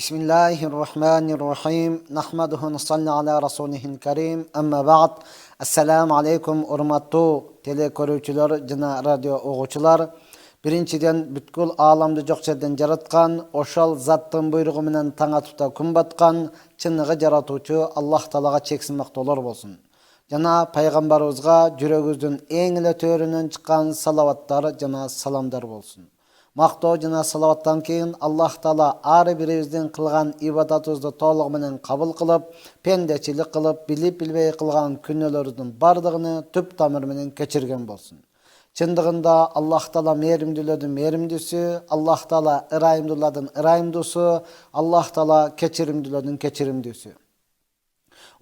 Bismillahirrahmanirrahim. Nahmaduhu nusalli ala rasulihil karim. Amma ba'd. Assalamu alaikum urmattu telekörүүчүлөр жана радио угуучулар. Биринчиден бүткүл ааламды жок жерден жараткан, ошол заттын буйругу менен таң атып күн баткан чыныгы жаратуучу Аллах Таалага чексиз мактоолор болсун. Жана пайгамбарыбызга жүрөгүбүздүн эң эле төрүнөн чыккан салаваттар жана саламдар болсун. Мактоо жана салаваттан кийин Аллах Таала ар бирибиздин кылган ибадатыбызды толугу менен кабыл кылып, пендечилик кылып, билип билбей кылган күнөөлөрдүн бардыгын түп тамыры менен кечирген болсун. Чындыгында Аллах Таала мээримдүүлөрдүн мээримдүүсү, Аллах Таала ырайымдуулардын ырайымдуусу, Аллах Таала кечиримдүүлөрдүн кечиримдүүсү.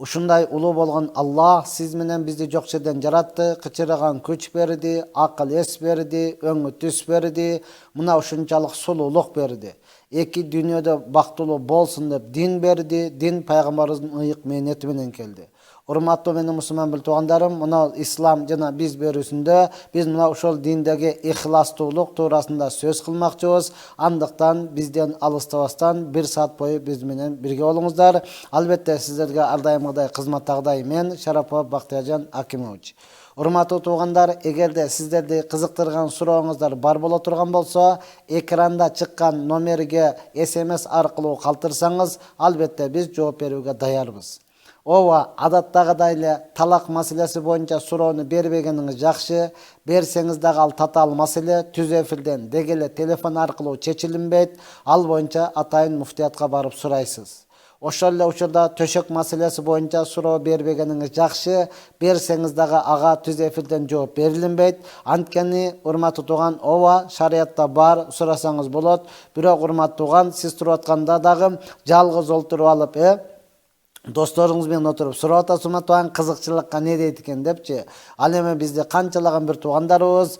Ушундай улуу болгон Аллах сиз менен бизди жок жерден жаратты, кычыраган күч берди, акыл эс берди, өңү түс берди, мына ушунчалык сулуулук берди. Эки дүйнөдө бактылуу болсун деп дин берди, дин пайгамбарыбыздын ыйык мээнети менен келди. Урматтуу менин мусулман туугандарым, мына ислам жана биз берүүсүндө биз мына ошол диндеги ихластуулук туурасында сөз кылмакчыбыз. Андыктан бизден алыстабастан 1 саат бою биз менен бирге болуңуздар. Албетте сиздерге ар дайымгыдай кызматтагыдай мен Шарапов Бактыяржан Акимович. Урматтуу туугандар, эгерде сиздерди кызыктырган сурооңуздар бар боло турган болсо, экранда чыккан номерге SMS аркылуу калтырсаңыз, албетте биз жооп берүүгө даярбыз. Ова адаттагыдай эле талак маселеси боюнча суроону бербегениңиз жакшы, берсеңиз дагы ал татаал маселе түз эфирден деги эле телефон аркылуу чечилинбейт, ал боюнча атайын муфтиятка барып сурайсыз. Ошол эле учурда төшөк маселеси боюнча суроо бербегениңиз жакшы, берсеңиз дагы ага түз эфирден жооп берилинбейт. Анткени урматтуу тууган, ова шариятта бар, сурасаңыз болот. Бирок урматтуу тууган, сиз туруп атканда дагы жалгыз олтуруп алып, досторуңуз менен отуруп сурап атасызбы тууган, кызыкчылыкка не дейт экен депчи. Ал эми бизди канчалаган бир туугандарыбыз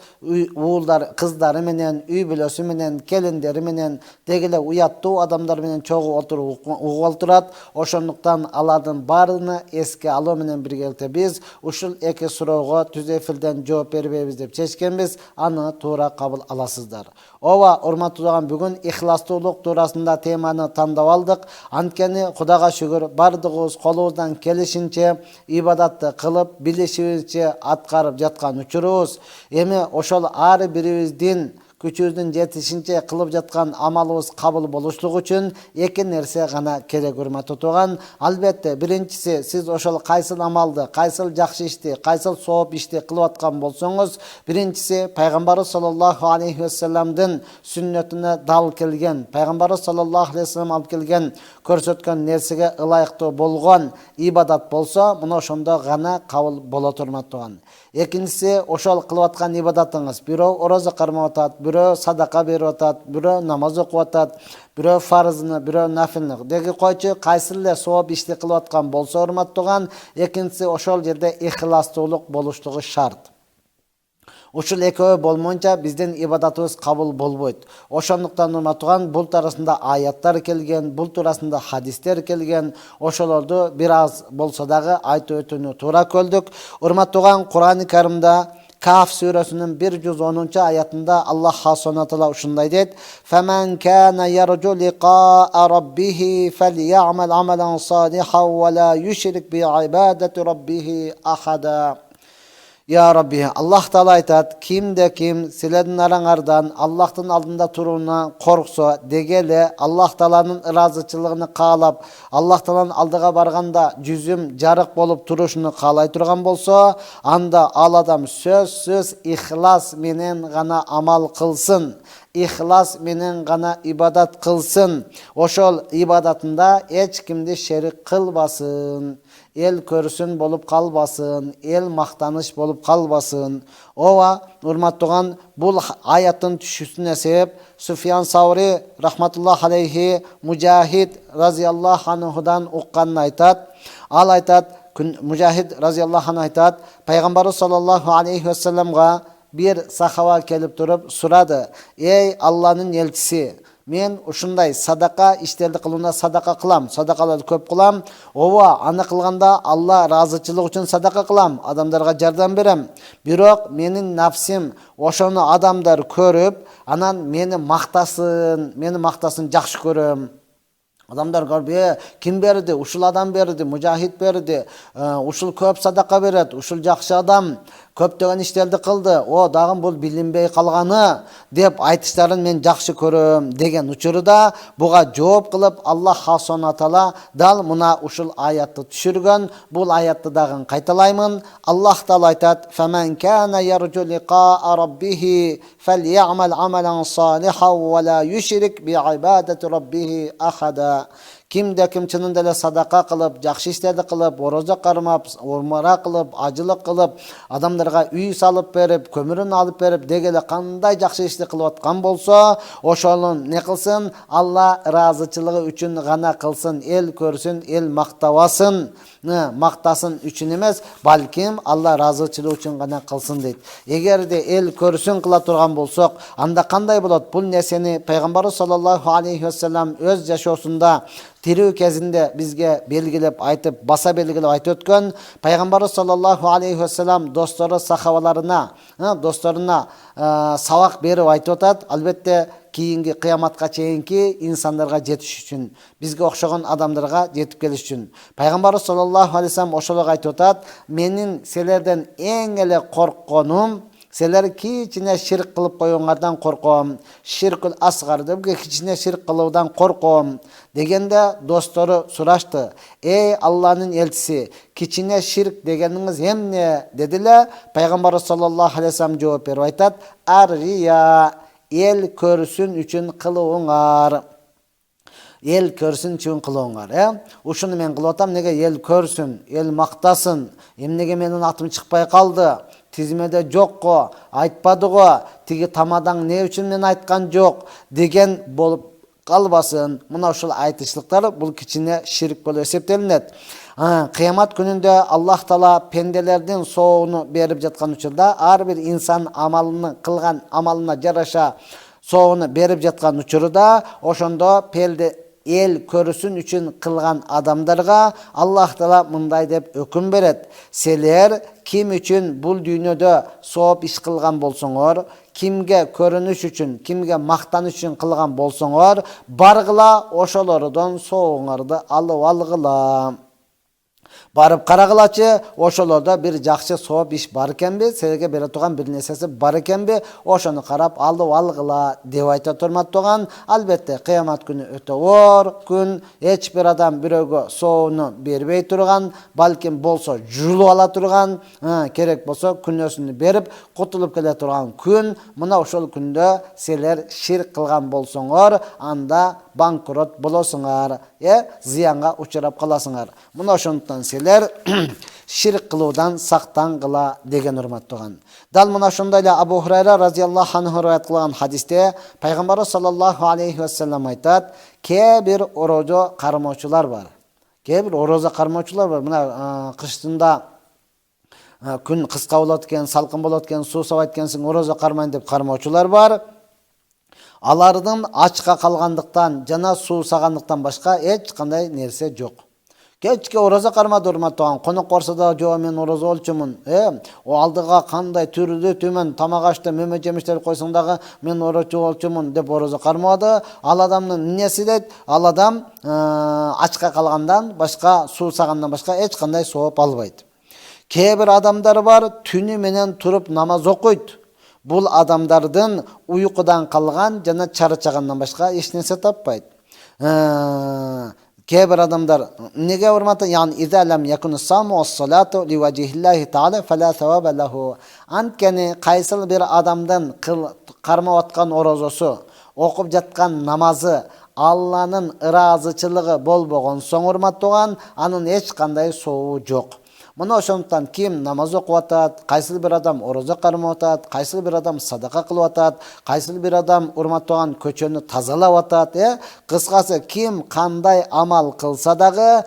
уулдар, кыздары менен, үй бүлөсү менен, келиндери менен, деги эле уяттуу адамдар менен чогуу отуруп угуп турат. Ошондуктан алардын баарына эске алуу менен биргеликте биз ушул эки суроого түз эфирден жооп бербейбиз деп чечкенбиз. Аны туура кабыл аласыздар. Ова урматтуу тууган, бүгүн ихластуулук туурасында теманы тандап алдык. Анткени Кудайга шүгүр, бардыгыбыз колубуздан келишинче ибадатты кылып, билишибизче аткарып жаткан учурубуз. Эми ошол ар бирибиздин күчүбүздүн жетишинче кылып жаткан амалыбыз кабыл болушлугу үчүн эки нерсе гана керек урматтуу тууган. Албетте, биринчиси, сиз ошол кайсыл амалды, кайсыл жакшы ишти, кайсыл сооп ишти кылып аткан болсоңуз, биринчиси пайгамбарыбыз саллаллаху алейхи вассаламдын сүннөтүнө дал келген, пайгамбарыбыз саллаллаху алейхи вассалам алып келген, көрсөткөн нерсеге ылайыктуу болгон ибадат болсо, мына ошондо гана кабыл болот урматтуу тууган. Экинчиси, ошол кылып аткан ибадатыңыз, бирөө ораза кармап атат, бирөө садака берип атат, бирөө намаз окуп атат, бирөө фарызны, бирөө нафилни деги койчу, кайсыл эле сооп ишти кылып аткан болсо урматтуу тууган, экинчиси ошол жерде ихластуулук болуштугу шарт. Ушул экөө болмоюнча биздин ибадатыбыз кабыл болбойт. Ошондуктан урматтуу тууган, бул туурасында аяттар келген, бул туурасында хадистер келген. Ошолорду бир аз болсо дагы айтып өтүүнү туура көрдүк. Урматтуу тууган, Кур'ан-ы Каримда Каф сүрөсүнүн 110-аятында Аллах Субхана таала ушундай дейт: "Фаман кана яржу лиқаа раббихи фали'амал амалан салихан ва ла юшрик би ибадати раббихи ахада." Я Рабби, Аллах Таала айтат, кимде ким силердин араңардан Аллахтын алдында турууна корксо, деги эле Аллах Тааланын ыраазычылыгын каалап, Аллах Тааланын алдыга барганда жүзүм жарык болуп турушуну каалай турган болсо, анда ал адам сөзсүз ихлас менен гана амал кылсын, ихлас менен гана ибадат кылсын. Ошол ибадатында эч кимди шерик кылбасын, эл көрсүн болуп калбасын, эл мактаныш болуп калбасын. Ова урматтуу тууган, бул аяттын түшүүсүнө себеп Суфьян Саури рахматуллах алейхи Мужахид разияллаху анхудан укканын айтат. Ал айтат, Мужахид разияллаху анху айтат, пайгамбарыбыз саллаллаху алейхи вассаламга бир сахаба келип туруп сурады: "Эй Алланын элчиси, мен ушундай садака иштерди кылууна садака кылам, садакаларды көп кылам. Ооба, аны кылганда Алла ыраазычылык үчүн садака кылам, адамдарга жардам берем. Бирок менин нафсим ошону адамдар көрүп, анан мени мактасын жакшы көрөм. Адамдар көрбе, ким берди? Ушул адам берди, мужахид берди, ушул көп садака берет, ушул жакшы адам, көптөгөн иштерди кылды. О, дагы бул билинбей калганы деп айтыштарын мен жакшы көрөм деген учурда буга жооп кылып Аллах Субхана таала дал мына ушул аятты түшүргөн. Бул аятты дагы кайталаймын. Аллах таала айтат: "Фаман кана яржу лиқаа раббихи фальяъмал амалан салихан ва ла юшрик би ибадати раббихи ахада." Кимде ким чынында эле садака кылып, жакшы иштерди кылып, орозо кармап, умара кылып, ажылык кылып, адамдарга үй салып берип, көмүрүн алып берип, дегеле кандай жакшы ишти кылып аткан болсо, ошонун не кылсын? Алла ыраазычылыгы үчүн гана кылсын, эл көрсүн, эл мактабасын, мактасын үчүн эмес, балким Алла ыраазычылыгы үчүн гана кылсын дейт. Эгерде эл көрсүн кыла турган болсок, анда кандай болот? Бул нерсени Пайгамбарыбыз саллаллаху алейхи ва саллям өз жашоосунда тирүү кезинде бизге белгилеп айтып, баса белгилеп айтып өткөн. Пайгамбарыбыз саллаллаху алейхи ва саллям достору, сахабаларына, досторуна сабак берип айтып атат. Албетте кийинки кыяматка чейинки инсандарга жетиш үчүн, бизге окшогон адамдарга жетип келиш үчүн. Пайгамбарыбыз саллаллаху алейхи ва саллям ошолорго айтып атат: "Менин силерден эң эле коркконум, силер кичине ширк кылып койгондардан корком. Ширкул асгар деп кичине ширк кылуудан корком." Дегенде достору сурашты: "Эй Алланын элчиси, кичине ширк дегениңиз эмне?" дедиле. Пайгамбарыбыз саллаллаху алейхи ва саллям жооп берип айтат: "Ар-рия, эл көрсүн үчүн кылууңар." Ел көрсүн үчүн кылууңар. Ушуну мен кылып атам, неге ел көрсүн, ел мактасын, эмнеге менин атым чыкпай калды, тизмеде жок го, айтпады го, тиги тамадаң не үчүн мен айткан жок деген болуп калбасын. Мына ушул айтышлыктар бул кичине ширк болуп эсептелинет. Кыямат күнүндө Аллах таала пенделердин соону берип жаткан учурда, ар бир инсан амалын кылган амалына жараша соону берип жаткан учурда, ошондо эл көрүсүн үчүн кылган адамдарга Аллах таала мындай деп өкүм берет: "Силер ким үчүн бул дүйнөдө сооп иш кылган болсоңор, кимге көрүнүш үчүн, кимге мактаныш үчүн кылган болсоңор, баргыла ошолордон соооңарды алып алгыла. Барып карагылачы, ошолордо бир жакшы сооп иш бар экенби, силерге бере турган бир нерсеси бар экенби, ошону карап алып алгыла" деп айта турматтаган. Албетте кыямат күнү өтө оор күн, эч бир адам бирөөгө соону бербей турган, балким болсо жулуп ала турган, керек болсо күнөөсүнү берип кутулуп келе турган күн. Мына ошол күндө силер ширк кылган болсоңор, анда банкрот болосуңар, зыянга учурап каласыңар. Мына ошондуктан силер ширк кылуудан сактангыла деген урматтаган. Дал мына ошондой эле Абу Хурайра разияллаху анху риваят кылган хадисте Пайгамбарыбыз саллаллаху алейхи ва саллям айтат: "Кээ бир орозо кармоочулар бар. Кээ бир орозо кармоочулар бар. Мына кыштында күн кыска болот экен, салкын болот экен, суу сабайт экенсиң, орозо кармайын деп кармоочулар бар. Алардын ачка калгандыктан жана суу сагандыктан башка эч кандай нерсе жок. Кечке орозо кармады урматтаган, конок барса да жоо мен орозо болчумун. О алдыга кандай түрдүү түмөн тамак ашты, мөмө жемиштер койсоң дагы мен орозо болчумун деп орозо кармады. Ал адамдын эмнеси дейт? Ал адам ачка калгандан башка, суу сагандан башка эч кандай сооп албайт. Кээ бир адамдар бар, түнү менен туруп намаз окуйт. Бул адамдардын уйкудан калган жана чарчагандан башка эч нерсе таппайт. Кээ бир адамдар неге урматты? Яни изалам якун саму салату ли вajhillahи таала фала саваба лаху. Анткени кайсыл бир адамдын кармап аткан орозосу, окуп жаткан намазы Алланын ыраазычылыгы болбогон соң урматтаган, анын эч кандай сообу жок. Мына ошондуктан ким намаз окуп атат, кайсыл бир адам орозо кармап атат, кайсыл бир адам садака кылып атат, кайсыл бир адам урматтаган көчөнү тазалап атат, кыскасы ким кандай амал кылса дагы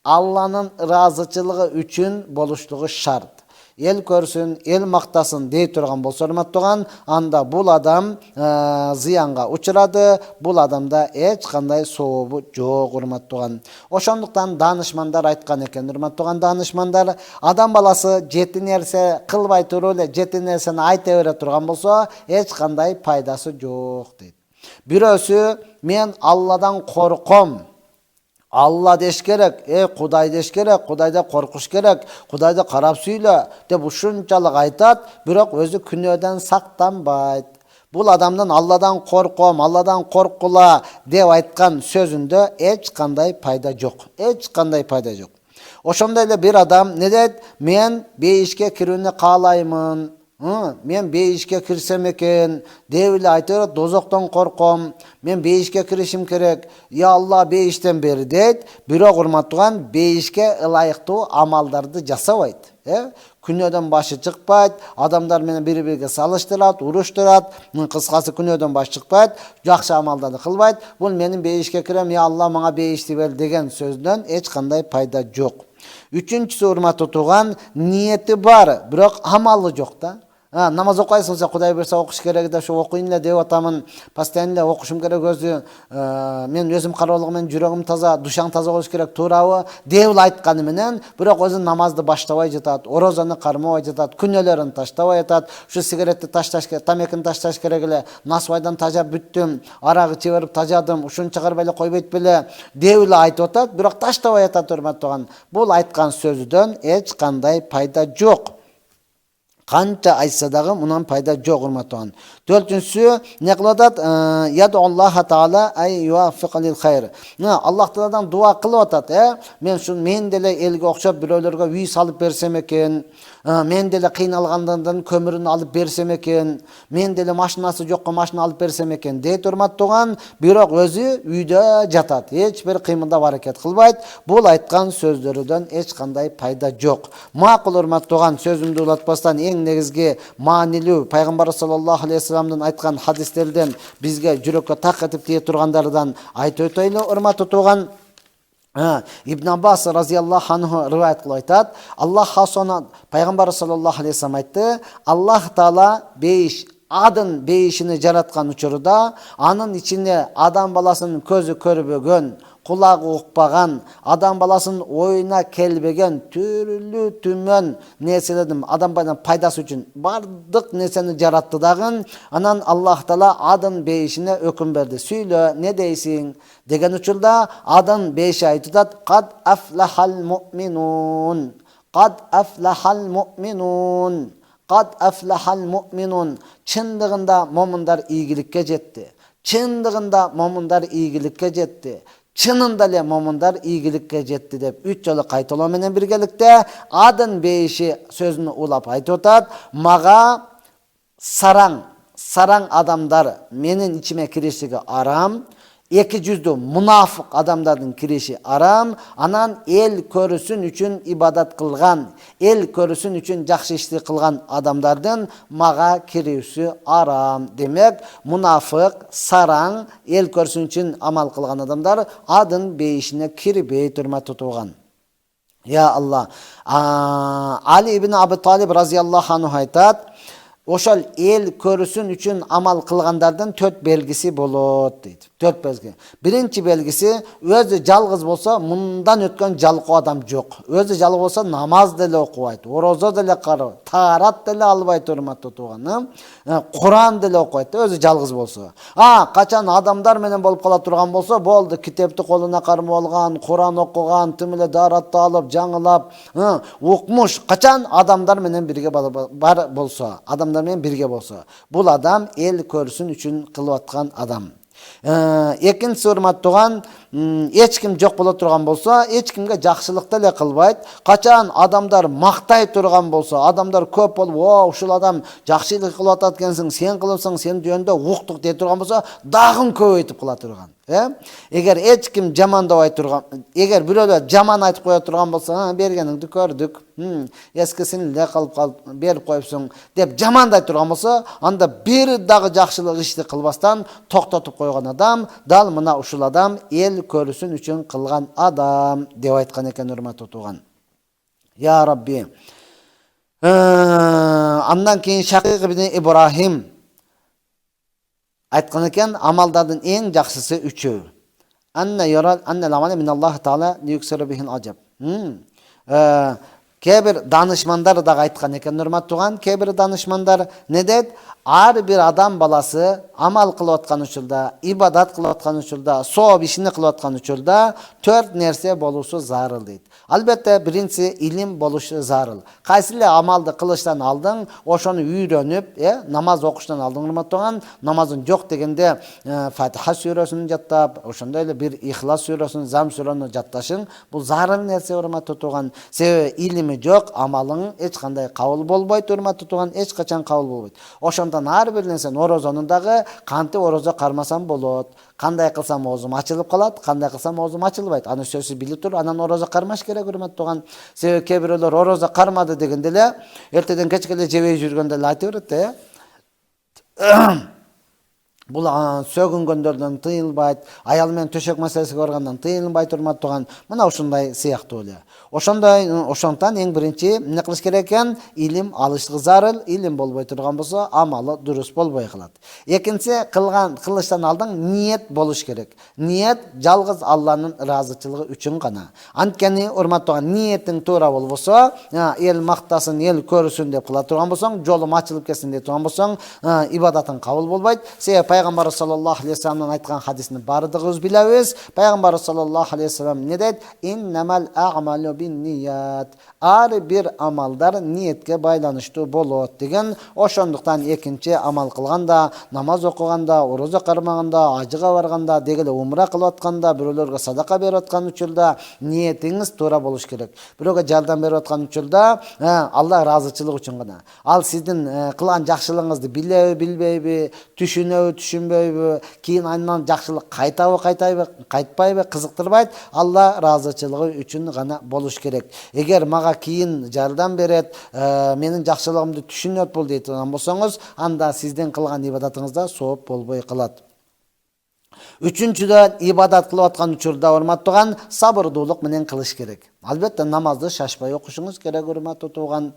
Алланын ыраазычылыгы үчүн болуштугу шарт. Ел көрсүн, ел мактасын дей турган болсо урматтаган, анда бул адам зыянга учурады, бул адамда эч кандай сообу жок урматтаган. Ошондуктан данышмандар айткан экен, урматтаган данышмандар, адам баласы жети нерсе кылбай туруп эле жети нерсени айта бере турган болсо, эч кандай пайдасы жок дейт. Бирөөсү мен Алладан корком Allah dеш керек, Құдай деш керек, Құдайда қорқыш керек, Құдайды қарап сөйле деп ушунчалык айтат, бирок өзү күнөөдөн сактанбайт. Бул адамдын Алладан корком, Алладан коркула деп айткан сөзүндө эч кандай пайда жок. Эч кандай пайда жок. Ошондой эле бир адам не дейт? Мен бейишке кирүүнү каалаймын. Мен бейишке кирсем экен, деп эле айтып, дозоктон корком. Мен бейишке киришим керек. Я Алла, бейиштен бери дейт. Бирок урматтууган, бейишке ылайыктуу амалдарды жасабайт. Күнөөдөн башы чыкпайт, адамдар менен бири-бириге салыштырат, уруштурат, кыскасы күнөөдөн башы чыкпайт, жакшы амалдарды кылбайт. Бул менин бейишке кирем, я Алла мага бейишти бер деген сөздөн эч кандай пайда жок. Үчүнчүсү, урматтуу турган, ниети бар, бирок амалы жок да. Намаз окуйсуң, Кудай берсе окуш керек деп окуйн эле деп атамын. Постоянно окушум керек өзү. Мен өзүм кароолугу менен жүрөгүм таза, душаң таза болуш керек, туурабы? Деп айтканы менен, бирок өзү намазды баштабай жатат, орозону кармабай жатат, күнөөлөрүн таштабай жатат. Ушу сигаретти ташташ керек, тамекини ташташ керек эле. Насыбайдан тажап бүттүм, арагы чеберип тажадым, ушуну чыгарбай эле койбойт беле деп эле айтып атат, бирок таштабай жатат, урматтууган. Бул айткан сөздөн эч кандай пайда жок. Канча айтса дагы мунан пайда жок, урматтууган. Төртүнчүсү, не кылып атат? Яду Аллаха таала ай юаффиqa лил хайр. Аллах Тааладан дуа кылып атат, мен деле элге окшоп бирөөлөргө үй салып берсем экен, мен деле кыйналгандардан көмүрүн алып берсем экен, мен деле машинасы жокко машина алып берсем экен дейт, урматтууган. Бирок өзү үйдө жатат, эч бир кыймылдап аракет кылбайт. Бул айткан сөздөрүдөн эч кандай пайда жок. Макул, урматтууган, сөзүмдү улатпастан эң негизги маанилүү пайгамбар саллаллаху алейхи вассаламдын айткан хадистерден бизге жүрөккө так этип тие тургандардан айтып өтөйлү, урматтуу турган. Ибн Аббас разияллаху анху риваят кылып айтат. Аллах хасона пайгамбар саллаллаху алейхи вассалам айтты: Аллах Таала бейиш адын бейишини жараткан учурда анын ичине адам баласынын көзү көрбөгөн, кулагы укпаган, адам баласынын оюна келбеген түрлүү түмөн нерселердин адам баласынын пайдасы үчүн бардык нерсени жаратты дагы. Анан Аллах Таала адын бейишине өкүм берди. Сүйлө, не дейсиң деген учурда адын бейиши айтып атат: Кад афлахал муъминун, кад афлахал муъминун, кад афлахал муъминун. Чындыгында момундар ийгиликке жетти. Чындыгында момундар ийгиликке жетти. Чынында эле момундар ийгиликке жетти деп 3 жолу кайталоо менен биргеликте адын бейиши сөзүн улап айтып атат: Мага сараң адамдар менин ичиме киришиги арам, эки жүздүү мунафык адамдардын кириши арам, анан эл көрүсүн үчүн ибадат кылган, эл көрүсүн үчүн жакшы ишти кылган адамдардын мага кирүүсү арам. Демек, мунафык, сараң, эл көрүсүн үчүн амал кылган адамдар адын бейишине кирбейт, урматтуу турган. Я Алла. Али ибн Аби Талиб разияллаху анху айтат: Ошол эл көрүсүн үчүн амал кылгандардын 4 белгиси болот дейт. 4 белги. Биринчи белгиси, өзү жалгыз болсо, мындан өткөн жалкоо адам жок. Өзү жалгыз болсо, намаз деле окубайт, орозо деле карабайт, таарат деле албайт, урматтуу турган. Куран деле окубайт, өзү жалгыз болсо. Качан адамдар менен болуп кала турган болсо, болду, китепти колуна кармап алган, Куран окуган, тим эле daarатты алып, жаңылап, укмуш. Качан адамдар менен бирге бар болсо, адамдар менен бирге болсо, бул адам эл көрүсүн үчүн кылып аткан адам. Экинчи, урматтууган, эч ким жок боло турган болсо, эч кимге жакшылык деле кылбайт. Качан адамдар мактай турган болсо, адамдар көп болуп, ушул адам жакшы иш кылып атат экенсиң, сен кылыпсың, сен жөнүндө уктук дей турган болсо, дагы көбөйтүп кыла турган. Эгер эч ким жамандабай турган, эгер бирөөлөр жаман айтып кое турган болсо, бергениңди көрдүк, эскисин эле кылып берип коюпсуң деп жамандай турган болсо, анда бир дагы жакшылык ишти кылбастан токтотуп койгон адам, дал мына ушул адам эл көрүсүн үчүн кылган адам деп айткан экен, урматтуу турган. Я Рабби. Андан кийин Шакик ибн Ибрахим айткан экен, амалдардын эң жакшысы 3. Анна ярал анна ламана мин Аллах таала лиюксара бихил ажаб. Kebir danışmanдар da aytқан екен, урматтуу, kebir danışmanдар не дейт? Ар bir адам баласы амал кылып аткан учурда, ибадат кылып аткан учурда, сооп ишини кылып аткан учурда 4 нерсе болушу зарыл дейт. Албетте биринчи илим болушу зарыл. Кайсы эле амалды кылыштан алдың, ошону үйрөнүп, намаз окуштан алдың, урматтуу, намазың жок дегенде Фатиха сүрөсүн жаттап, ошондой эле бир Ихлас сүрөсүн, Зам сүрөнү жатташың, бул зарыл нерсе, урматтуу. Себеби илими жок, амалың эч кандай кабыл болбойт, урматтуу, эч качан кабыл болбойт. Ошондон ар бир нерсени орозонун дагы кантип орозо кармасам болот, кандай кылсам оозум ачылып калат, кандай кылсам оозум ачылбайт. Аны сөзсүз билип туруп, анан орозо кармаш керек, урматтуу. Себеби кээ бирөөлөр орозо кармады дегенде эле эртеден кечке эле жебей жүргөндө эле айта берет Бул сөгүнгөндөрдөн тыйылбайт, аял менен төшөк маселесине баргандан тыйылбайт, урматтуу. Мына ушундай сыяктуу эле. Ошондон эң биринчи эмне кылыш керек экен? Илим алыштыгы зарыл, илим болбой турган болсо, амалы дурус болбой калат. Экинчи, кылыштан алдың ниет болуш керек. Ниет жалгыз Алланын ыраазычылыгы үчүн гана. Анткени, урматтуу, ниетиң туура болбосо, эл мактасын, эл көрсүн деп кыла турган болсоң, жолум ачылып кетсин деп турган болсоң, ибадатың кабыл болбойт. Пайгамбар саллаллаху алейхи вассаламдын айткан хадисин бардыгыбыз билебиз. Пайгамбар саллаллаху алейхи вассалам не дейт? Иннамал а'малу бинният. Ар бир амалдар ниетке байланыштуу болот деген. Ошондуктан экинчи амал кылганда, намаз окуганда, орозо кармаганда, ажыга барганда, дегеле умра кылып атканда, бирөөлөргө садака берип аткан учурда ниетиңиз туура болуш керек. Бирөөгө жардам берип аткан учурда Алла ыраазычылыгы үчүн гана. Ал сиздин кылган жакшылыгыңызды билеби, билбейби, түшүнөбү, түшүнбөйбү, кийин андан жакшылык кайтпайбы, кызыктырбайт, Алла ыраазычылыгы үчүн гана болуш керек. Эгер мага кийин жардам берет, менин жакшылыгымды түшүнөт бул дейт болсоңуз, анда сиздин кылган ибадатыңызда сооп болбой калат. Үчүнчүдөн, ибадат кылып аткан учурда, урматтуу, сабырдуулук менен кылыш керек. Албетте намазды шашпай окушуңуз керек, урматтуу тууган.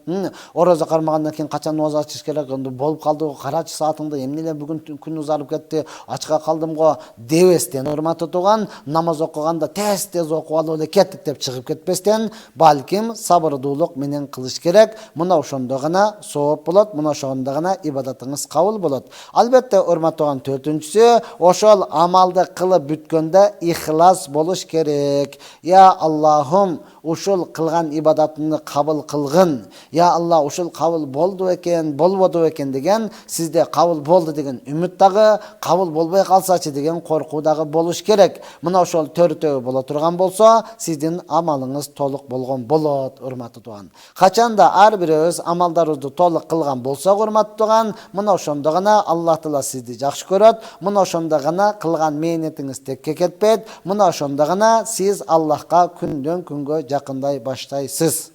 Орозо кармагандан кийин качан намаз ачыш керек? Болуп калды, карачы саатыңды, эмне эле бүгүн күн узарып кетти, ачка калдым го дебестен, урматтуу тууган, намаз окуганда тез окуп алып эле кеттик деп чыгып кетпестен, балким сабырдуулук менен кылыш керек. Мына ошондо гана сооп болот, мына ошондо гана ибадатыңыз кабыл болот. Албетте, урматтуу тууган, төртүнчүсү, ошол амалды кылып бүткөндө ихлас болуш керек. Я Аллахум, ушул кылган ибадатымды кабыл кылгын. Я Алла, ушул кабыл болду экен, болбоду экен деген, сизде кабыл болду деген үмүт дагы, кабыл болбой калсачы деген коркуу дагы болуш керек. Мына ошол төртөө боло турган болсо, сиздин амалыңыз толук болгон болот, урматтуу тууган. Качанда ар бирөөбүз амалдарыбызды толук кылган болсок, урматтуу тууган, мына ошондо гана Аллах Таала сизди жакшы көрөт, мына ошондо гана кылган мээнетиңиз текке кетпейт, мына ошондо гана сиз Аллахка күндөн күнгө жақындай баштайсыз.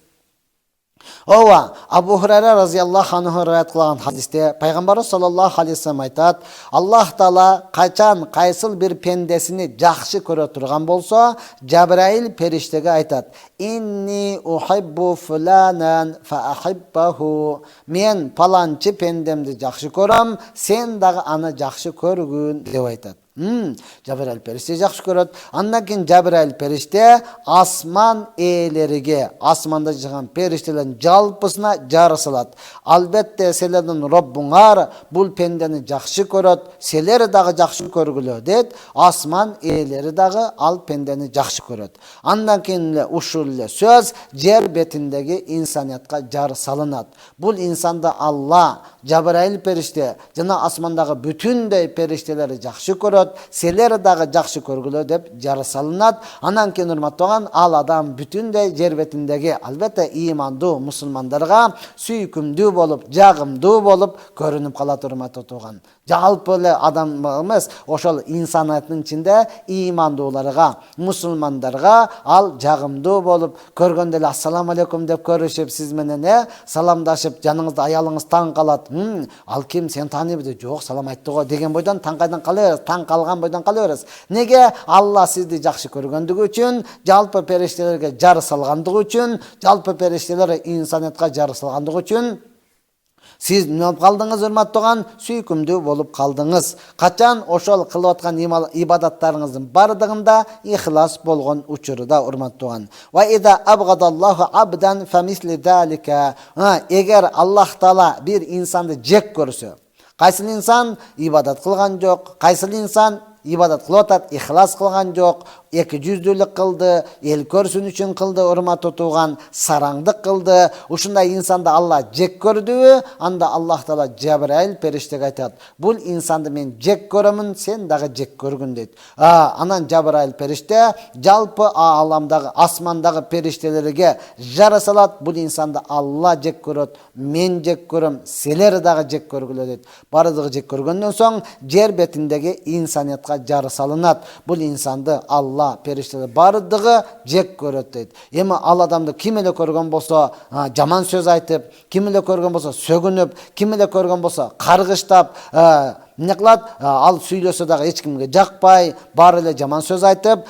Абу Хурайра разияллаху анху риваят кылган хадисте пайгамбар саллаллаху алейхи вассалам айтат: Аллах Таала качан кайсыл бир пендесини жакшы көрө турган болсо, Жабраил периштеге айтат: Инни ухиббу фуланан фаахиббаху. Мен паланчы пендемди жакшы көрөм, сен дагы аны жакшы көргүн деп айтат. Жабраил периште жакшы көрөт. Андан кийин Жабраил периште асман ээлериге, асманда жашаган периштелердин жалпысына жар салат. Албетте силердин Роббуңар бул пендени жакшы көрөт, силер дагы жакшы көргүлө дейт. Асман ээлери дагы ал пендени жакшы көрөт. Андан кийин ушул сөз жер бетиндеги инсаниятка жар салынат. Бул инсанды Алла, Жабраил периште жана асмандагы бүтүндөй периштелери жакшы көрөт. Селер дагы жакшы көргүлө деп жар салынат. Анан кийин урматтаган ал адам бүтүндөй жер бетиндеги албетте ыймандуу мусулмандарга сүйкүмдүү болуп, жагымдуу болуп көрүнүп калат, урматтаган. Жалпы эле адам эмес, ошол инсанияттын ичинде ыймандууларга, мусулмандарга ал жагымдуу болуп, көргөндө эле ассаламу алейкум деп көрүшүп, сиз менен саламдашып, жаныңызда аялыңыз таң калат. Ал ким, сен тааныбы? Жок, салам айтты го деген бойдон таң калган бойдон кала бересиз. Неге? Алла сизди жакшы көргөндүгү үчүн, жалпы периштелерге жар салгандыгы үчүн, жалпы периштелер инсаниятка жар салгандыгы үчүн Siz ne olup kaldыңız, урматтаган? Сүйкүмдүү болуп калдыңыз. Качан ошол кылып аткан ибадаттарыңыздын бардыгында ихлас болгон учурда, урматтаган. Ва ида абгадаллаху абдан фамисли залика. Эгер Аллах Таала бир инсанды жек көрсө, кайсыл инсан ибадат кылган жок, кайсыл инсан ибадат кылып атат, ихлас кылган жок, эки жүздүүлүк кылды, эл көрсүн үчүн кылды, урматтуу тууган, сараңдык кылды. Ушундай инсанды Алла жек көрдүбү, анда Аллах Таала Жабраил периштеге айтат: "Бул инсанды мен жек көрөмүн, сен дагы жек көргүн" дейт. Анан Жабраил периште жалпы аламдагы, асмандагы периштелерге жара салат: "Бул инсанды Алла жек көрөт, мен жек көрөм, силер дагы жек көргүлө" дейт. Бардыгы жек көргөндөн соң жер бетиндеги инсаниятка жара салынат. Бул инсанды Алла периштелер бардыгы жек көрөт дейт. Эми ал адамды ким эле көргөн болсо жаман сөз айтып, ким эле көргөн болсо сөгүнүп, ким эле көргөн болсо каргыштап, эмне кылат? Ал сүйлөсө дагы эч кимге жакпай, баары эле жаман сөз айтып,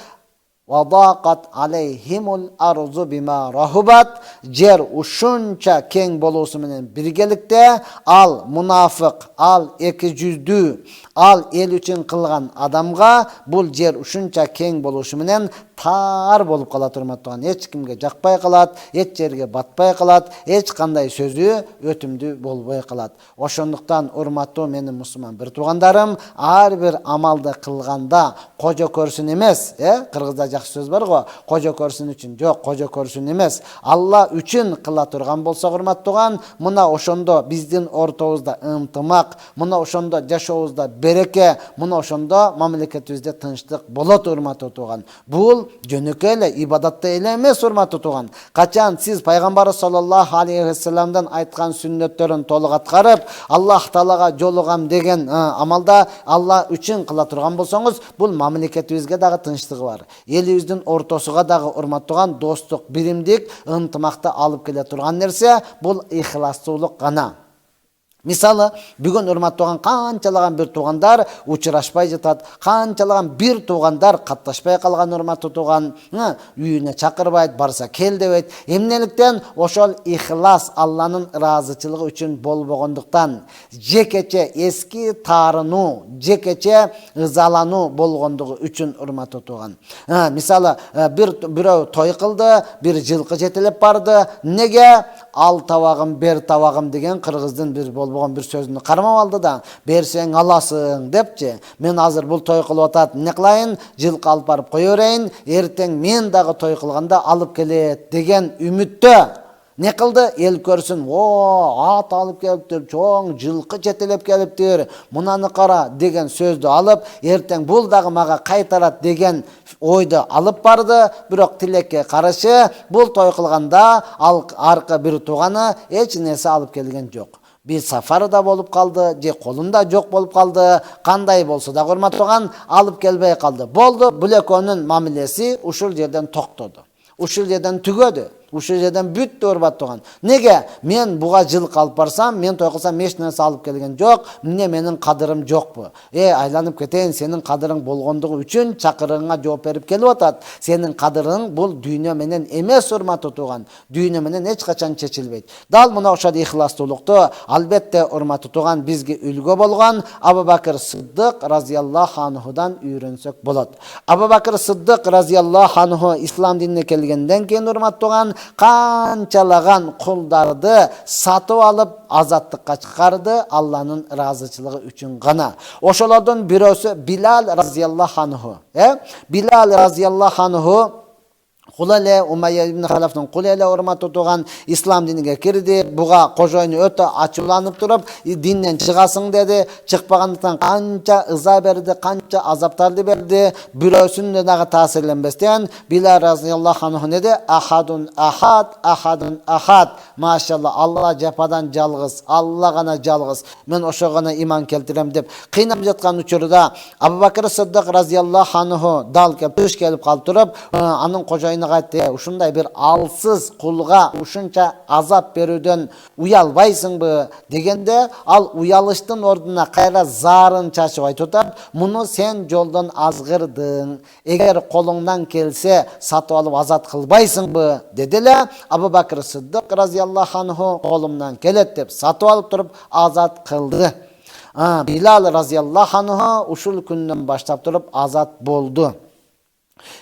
вадaqat алейхимул арзу бима рахубат, жер ушунча кең болуусу менен биргеликте ал мунафык, ал эки жүздүү, ал эл үчүн кылган адамга бул жер ушунча кең болушу менен тар болуп калат, урматтаган. Эч кимге жакпай калат, эч жерге батпай калат, эч кандай сөзү өтүмдүү болбой калат. Ошондуктан урматтуу менин мусулман бир туугандарым, ар бир амалды кылганда кожо көрсүн эмес, кыргызда жакшы сөз бар го, кожо көрсүн үчүн жок, кожо көрсүн эмес, Алла үчүн кыла турган болсо, урматтаган, мына ошондо биздин ортобузда ынтымак, мына ошондо жашообузда береке, мына ошондо мамлекетибизде тынчтык болот, урматтуу тууган. Бул жөнөкөй эле ибадатта эле эмес, урматтуу тууган. Качан сиз пайгамбарыбыз саллаллаху алейхи ва салламдан айткан сүннөттөрүн толук аткарып, Аллах Таалага жолугам деген амалда Алла үчүн кыла турган болсоңуз, бул мамлекетибизге дагы тынчтыгы бар. Элибиздин ортосуга дагы, урматтаган, достук, биримдик, ынтымакты алып келе турган нерсе бул ихластуулук гана. Мисалы, бүгүн урматтаган канчалаган бир туугандар учурашпай жатат, канчалаган бир туугандар катташпай калган, урматтуу тууган, үйүнө чакырбайт, барса кел дебейт. Эмнеликтен? Ошол ихлас Алланын ыраазычылыгы үчүн болбогондуктан, жекече эски таарынуу, жекече ызалануу болгондугу үчүн, урматтуу тууган. Мисалы, бирөө той кылды, бир жылкы жетелеп барды. Неге? Ал табагым, бер табагым деген кыргыздын бир болгон бир сөзүнү кармап алды да, берсең аласың депчи. Мен азыр бул той кылып атат, эмне кылайын? Жылкы алып барып кое берейин, эртең мен дагы той кылганда алып келет деген үмүттө не кылды? Эл көрсүн, ат алып келиптир, чоң жылкы жетелеп келиптир, мунаны кара деген сөздү алып, эртең бул дагы мага кайтарат деген ойду алып барды. Бирок тилекке каршы бул той кылганда аркы бир тууганы эч нерсе алып келген жок. Bir safari da bolup kaldı, je kolunda jok bolup kaldı, kanday bolsa da urmattagан alıp kelbey kaldı. Boldu, bu ekönün mamilesi uşul жерден токтоду. Ушул жерден түгөдү. Ушул жерден бүттү, урматтаган. Неге? Мен буга жылкы алып барсам, мен той кылсам эч нерсе алып келген жок. Эмне менин кадырым жокпу? Айланып кетейин, сенин кадырың болгондугу үчүн чакырыгыңа жооп берип келип атат. Сенин кадырың бул дүйнө менен эмес, урматтуу тууган. Дүйнө менен эч качан чечилбейт. Дал мына ошол ихластуулукту албетте, урматтуу тууган, бизге үлгү болгон Абу Бакыр Сыддык разияллаху анхудан үйрөнсөк болот. Абу Бакыр Сыддык разияллаху анху ислам динине келгенден кийин, урматтуу тууган, канчалаган кулдарды сатып алып азаттыкка чыгарды Алланын ыраазычылыгы үчүн гана. Ошолордун бирөөсү Билал разияллаху анху. Билал разияллаху анху Кулале Умайя ибн Халафтын кулеле, урматтуу тууган, ислам диниге кирди. Буга кожойну өтө ачууланып туруп, динден чыгасың деди. Чыкпагандыктан канча ыза берди, канча азаптарды берди. Бирөөсүнө дагы таасирленбестен Билал разияллаху анху деди: ахадун ахад, ахадун ахад. Машалла, Алла жападан жалгыз, Алла гана жалгыз. Мен ошо гана иман келтирем деп кыйнап жаткан учурда Абу Бакыр Сыддык разияллаху анху дал келип туш келип калып туруп, анын кожойуна өзүнө айтты: ушундай бир алсыз кулга ушунча азап берүүдөн уялбайсыңбы дегенде, ал уялыштын ордуна кайра зарын чачып айтып атат: муну сен жолдон азгырдың, эгер колуңдан келсе сатып алып азат кылбайсыңбы деди эле. Абу Бакр Сыддык разияллаху анху колумдан келет деп сатып алып туруп азат кылды. Билал разияллаху анху ушул күндөн баштап туруп азат болду.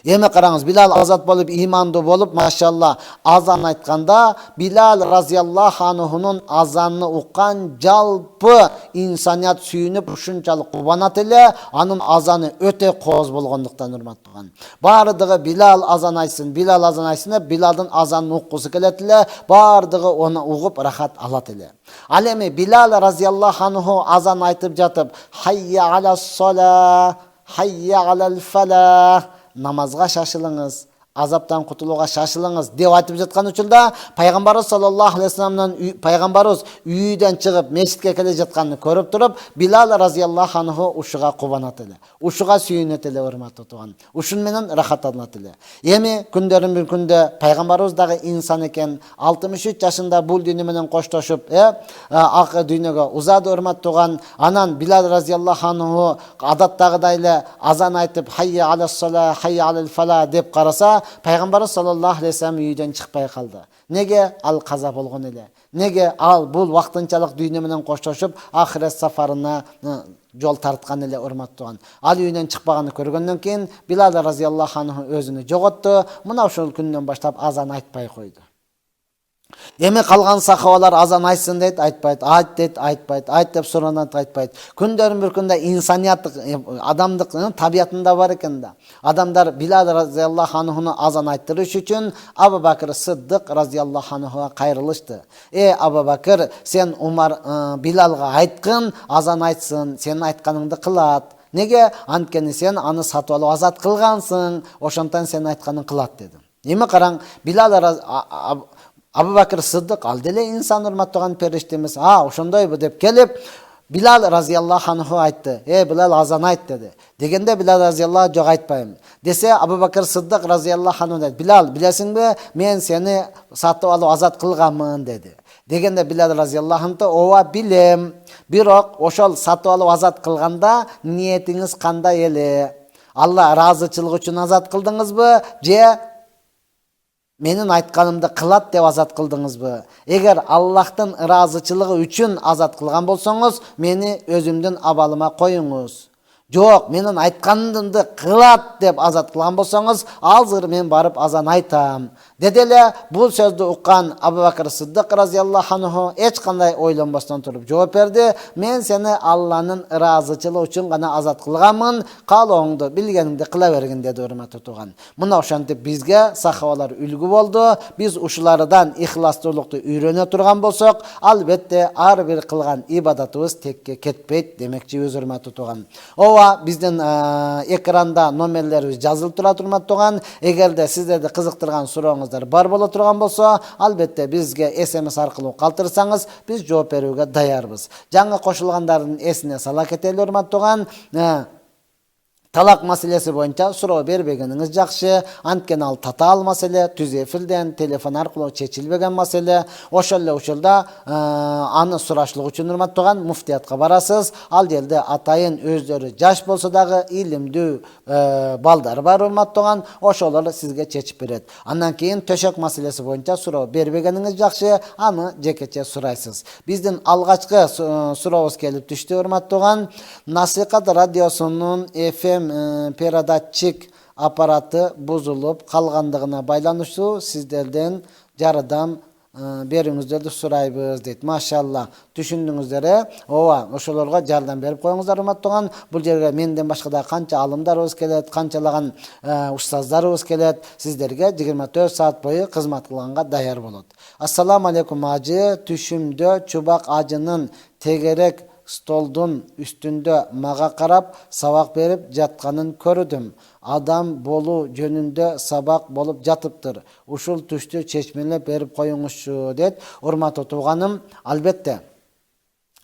Эми караңыз, Билал азат болуп, имандуу болуп, машалла, азан айтканда Билал разияллаху анхунун азанын уккан жалпы инсаният сүйүнүп ушунчалык кубанат эле. Анын азаны өтө кооз болгондуктан, урматтуу. Бардыгы Билал азан айтсын, Билал азан айтсын деп Билалдын азанын уккусу келет эле. Бардыгы оны угуп рахат алат эле. Ал эми Билал разияллаху анху азан айтып жатып: хайя аля сола, хайя алал фалах, намазга шашылыңыз, азаптан кутулууга шашылыңыз деп айтып жаткан учурда пайгамбарыбыз саллаллаху алейхи вассаламдын пайгамбарыбыз үйдөн чыгып мешитке келе жатканын көрүп туруп, Билал разияллаху анху ушуга кубанат эле, ушуга сүйүнөт эле, урматтуу тууган. Ушун менен рахаттанат эле. Эми күндөрдүн бир күндө пайгамбарыбыз дагы инсан экен, 63 жашында бул дүйнө менен коштошуп, ак дүйнөгө узады, урматтуу. Анан Билал разияллаху анху адаттагыдай эле азан айтып, хайя аля сола, хайя алал фала деп караса, пайгамбарыбыз саллаллаху алейхи вассалам үйдөн чыкпай калды. Неге? Ал каза болгон эле. Неге? Ал бул вактынчалык дүйнө менен коштошуп ахирет сафарына жол тарткан эле, урматтуу. Ал үйдөн чыкпаганды көргөндөн кийин Билал разияллаху анху өзүнү жоготту. Мына ушул күндөн баштап азан айтпай койду. Эми калган сахабалар азан айтсын дейт, айтпайт, айт дейт, айтпайт, айт деп суранат, айтпайт. Күндөрдүн бир күндө инсанияттык, адамдык табиятында бар экен да. Адамдар Билал разияллаху анхуну азан айттырыш үчүн Абу Бакр Сыддык разияллаху анхуга кайрылышты. Абу Бакр, сен Билалга айткын, азан айтсын, сен айтканыңды кылат. Неге? Анткени сен аны сатып алып азат кылгансың, ошондон сен айтканын кылат деди. Эми караң, Билал Абу Бакр Сыддык ал деле инсан, урматтуу периштемиз. Ошондойбу деп келип, Билал разияллаху анху айтты: Билал азан айт деди. Дегенде Билал разияллаху жок айтпайм десе, Абу Бакр Сыддык разияллаху анху айтты: Билал, билесиңби, мен сени сатып алып азат кылганмын деди. Дегенде Билал разияллаху анху: ооба билем, бирок ошол сатып алып азат кылганда ниетиңиз кандай эле? Алла ыраазычылыгы үчүн азат кылдыңызбы, же менин айтканымды кылат деп азат кылдыңызбы? Эгер Аллахтын ыраазычылыгы үчүн азат кылган болсоңуз, мени өзүмдүн абалыма коюңуз. Жок, менин айтканымды кылат деп азат кылган болсоңуз, азыр мен барып азан айтам деди эле. Бул сөздү уккан Абу Бакр Сыддык разияллаху анху эч кандай ойлонбостон туруп жооп берди: мен сени Алланын ыраазычылыгы үчүн гана азат кылганмын, каалооңду, билгениңди кыла бергин деди, урматтуу тууган. Мына ошентип бизге сахабалар үлгү болду. Биз ушулардан ихластуулукту үйрөнө турган болсок, албетте ар бир кылган ибадатыбыз текке кетпейт демекчибиз, урматтуу тууган. Биздин экранда номерлерибиз жазылып турат, урматтуу. Эгерде сиздерди кызыктырган сурооңуздар бар боло турган болсо, албетте бизге SMS аркылуу калтырсаңыз, биз жооп берүүгө даярбыз. Жаңы кошулгандардын эсине сала кетели, урматтуу. Талак маселеси боюнча суроо бербегениңиз жакшы. Анткени ал татаал маселе, түз эфирден, телефон аркылуу чечилбеген маселе. Ошол эле учурда аны сурашлык үчүн, урматтуу, муфтиятка барасыз. Ал жерде атайын өздөрү жаш болсо дагы илимдүү балдар бар, урматтуу. Ошолор сизге чечип берет. Андан кийин төшөк маселеси боюнча суроо бербегениңиз жакшы, аны жекече сурайсыз. Биздин алгачкы сурообуз келип түштү, урматтуу. Насихат радиосунун FM передатчик аппараты бузулуп калгандыгына байланыштуу сиздерден жардам бериңиздерди сурайбыз дейт. Машалла, түшүндүңүздөр. Ооба, ошолорго жардам берип коюңуздар, урматтуу. Бул жерге менден башка да канча алымдарыбыз келет, канчалаган устаздарыбыз келет. Сиздерге 24 саат бою кызмат кылганга даяр болот. Ассаламу алейкум ажы. Түшүмдө чубак ажынын тегерек столдун үстүндө мага карап сабак берип жатканын көрдүм. Адам болуу жөнүндө сабак болуп жатыптыр. Ушул түштү чечмелеп берип коюңузчу дейт. Урматтуу тууганым, албетте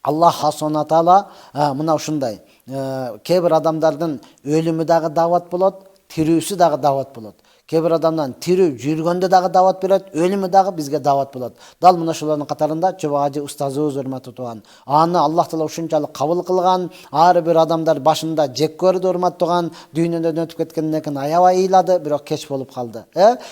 Аллах субхана таала мына ушундай. Кээ бир адамдардын өлүмү дагы дават болот, тирүүсү дагы дават болот. Кээ бир адамдан тирүү жүргөндө дагы дават берет, өлүмү дагы бизге дават болот. Дал мына ошолордун катарында Чубак устазыбыз урматтуу туган. Аны Аллах Таала ушунчалык кабыл кылган, ар бир адамдар башында жек көрдү урматтуу туган, дүйнөдөн өтүп кеткенден кийин аябай ыйлады, бирок кеч болуп калды.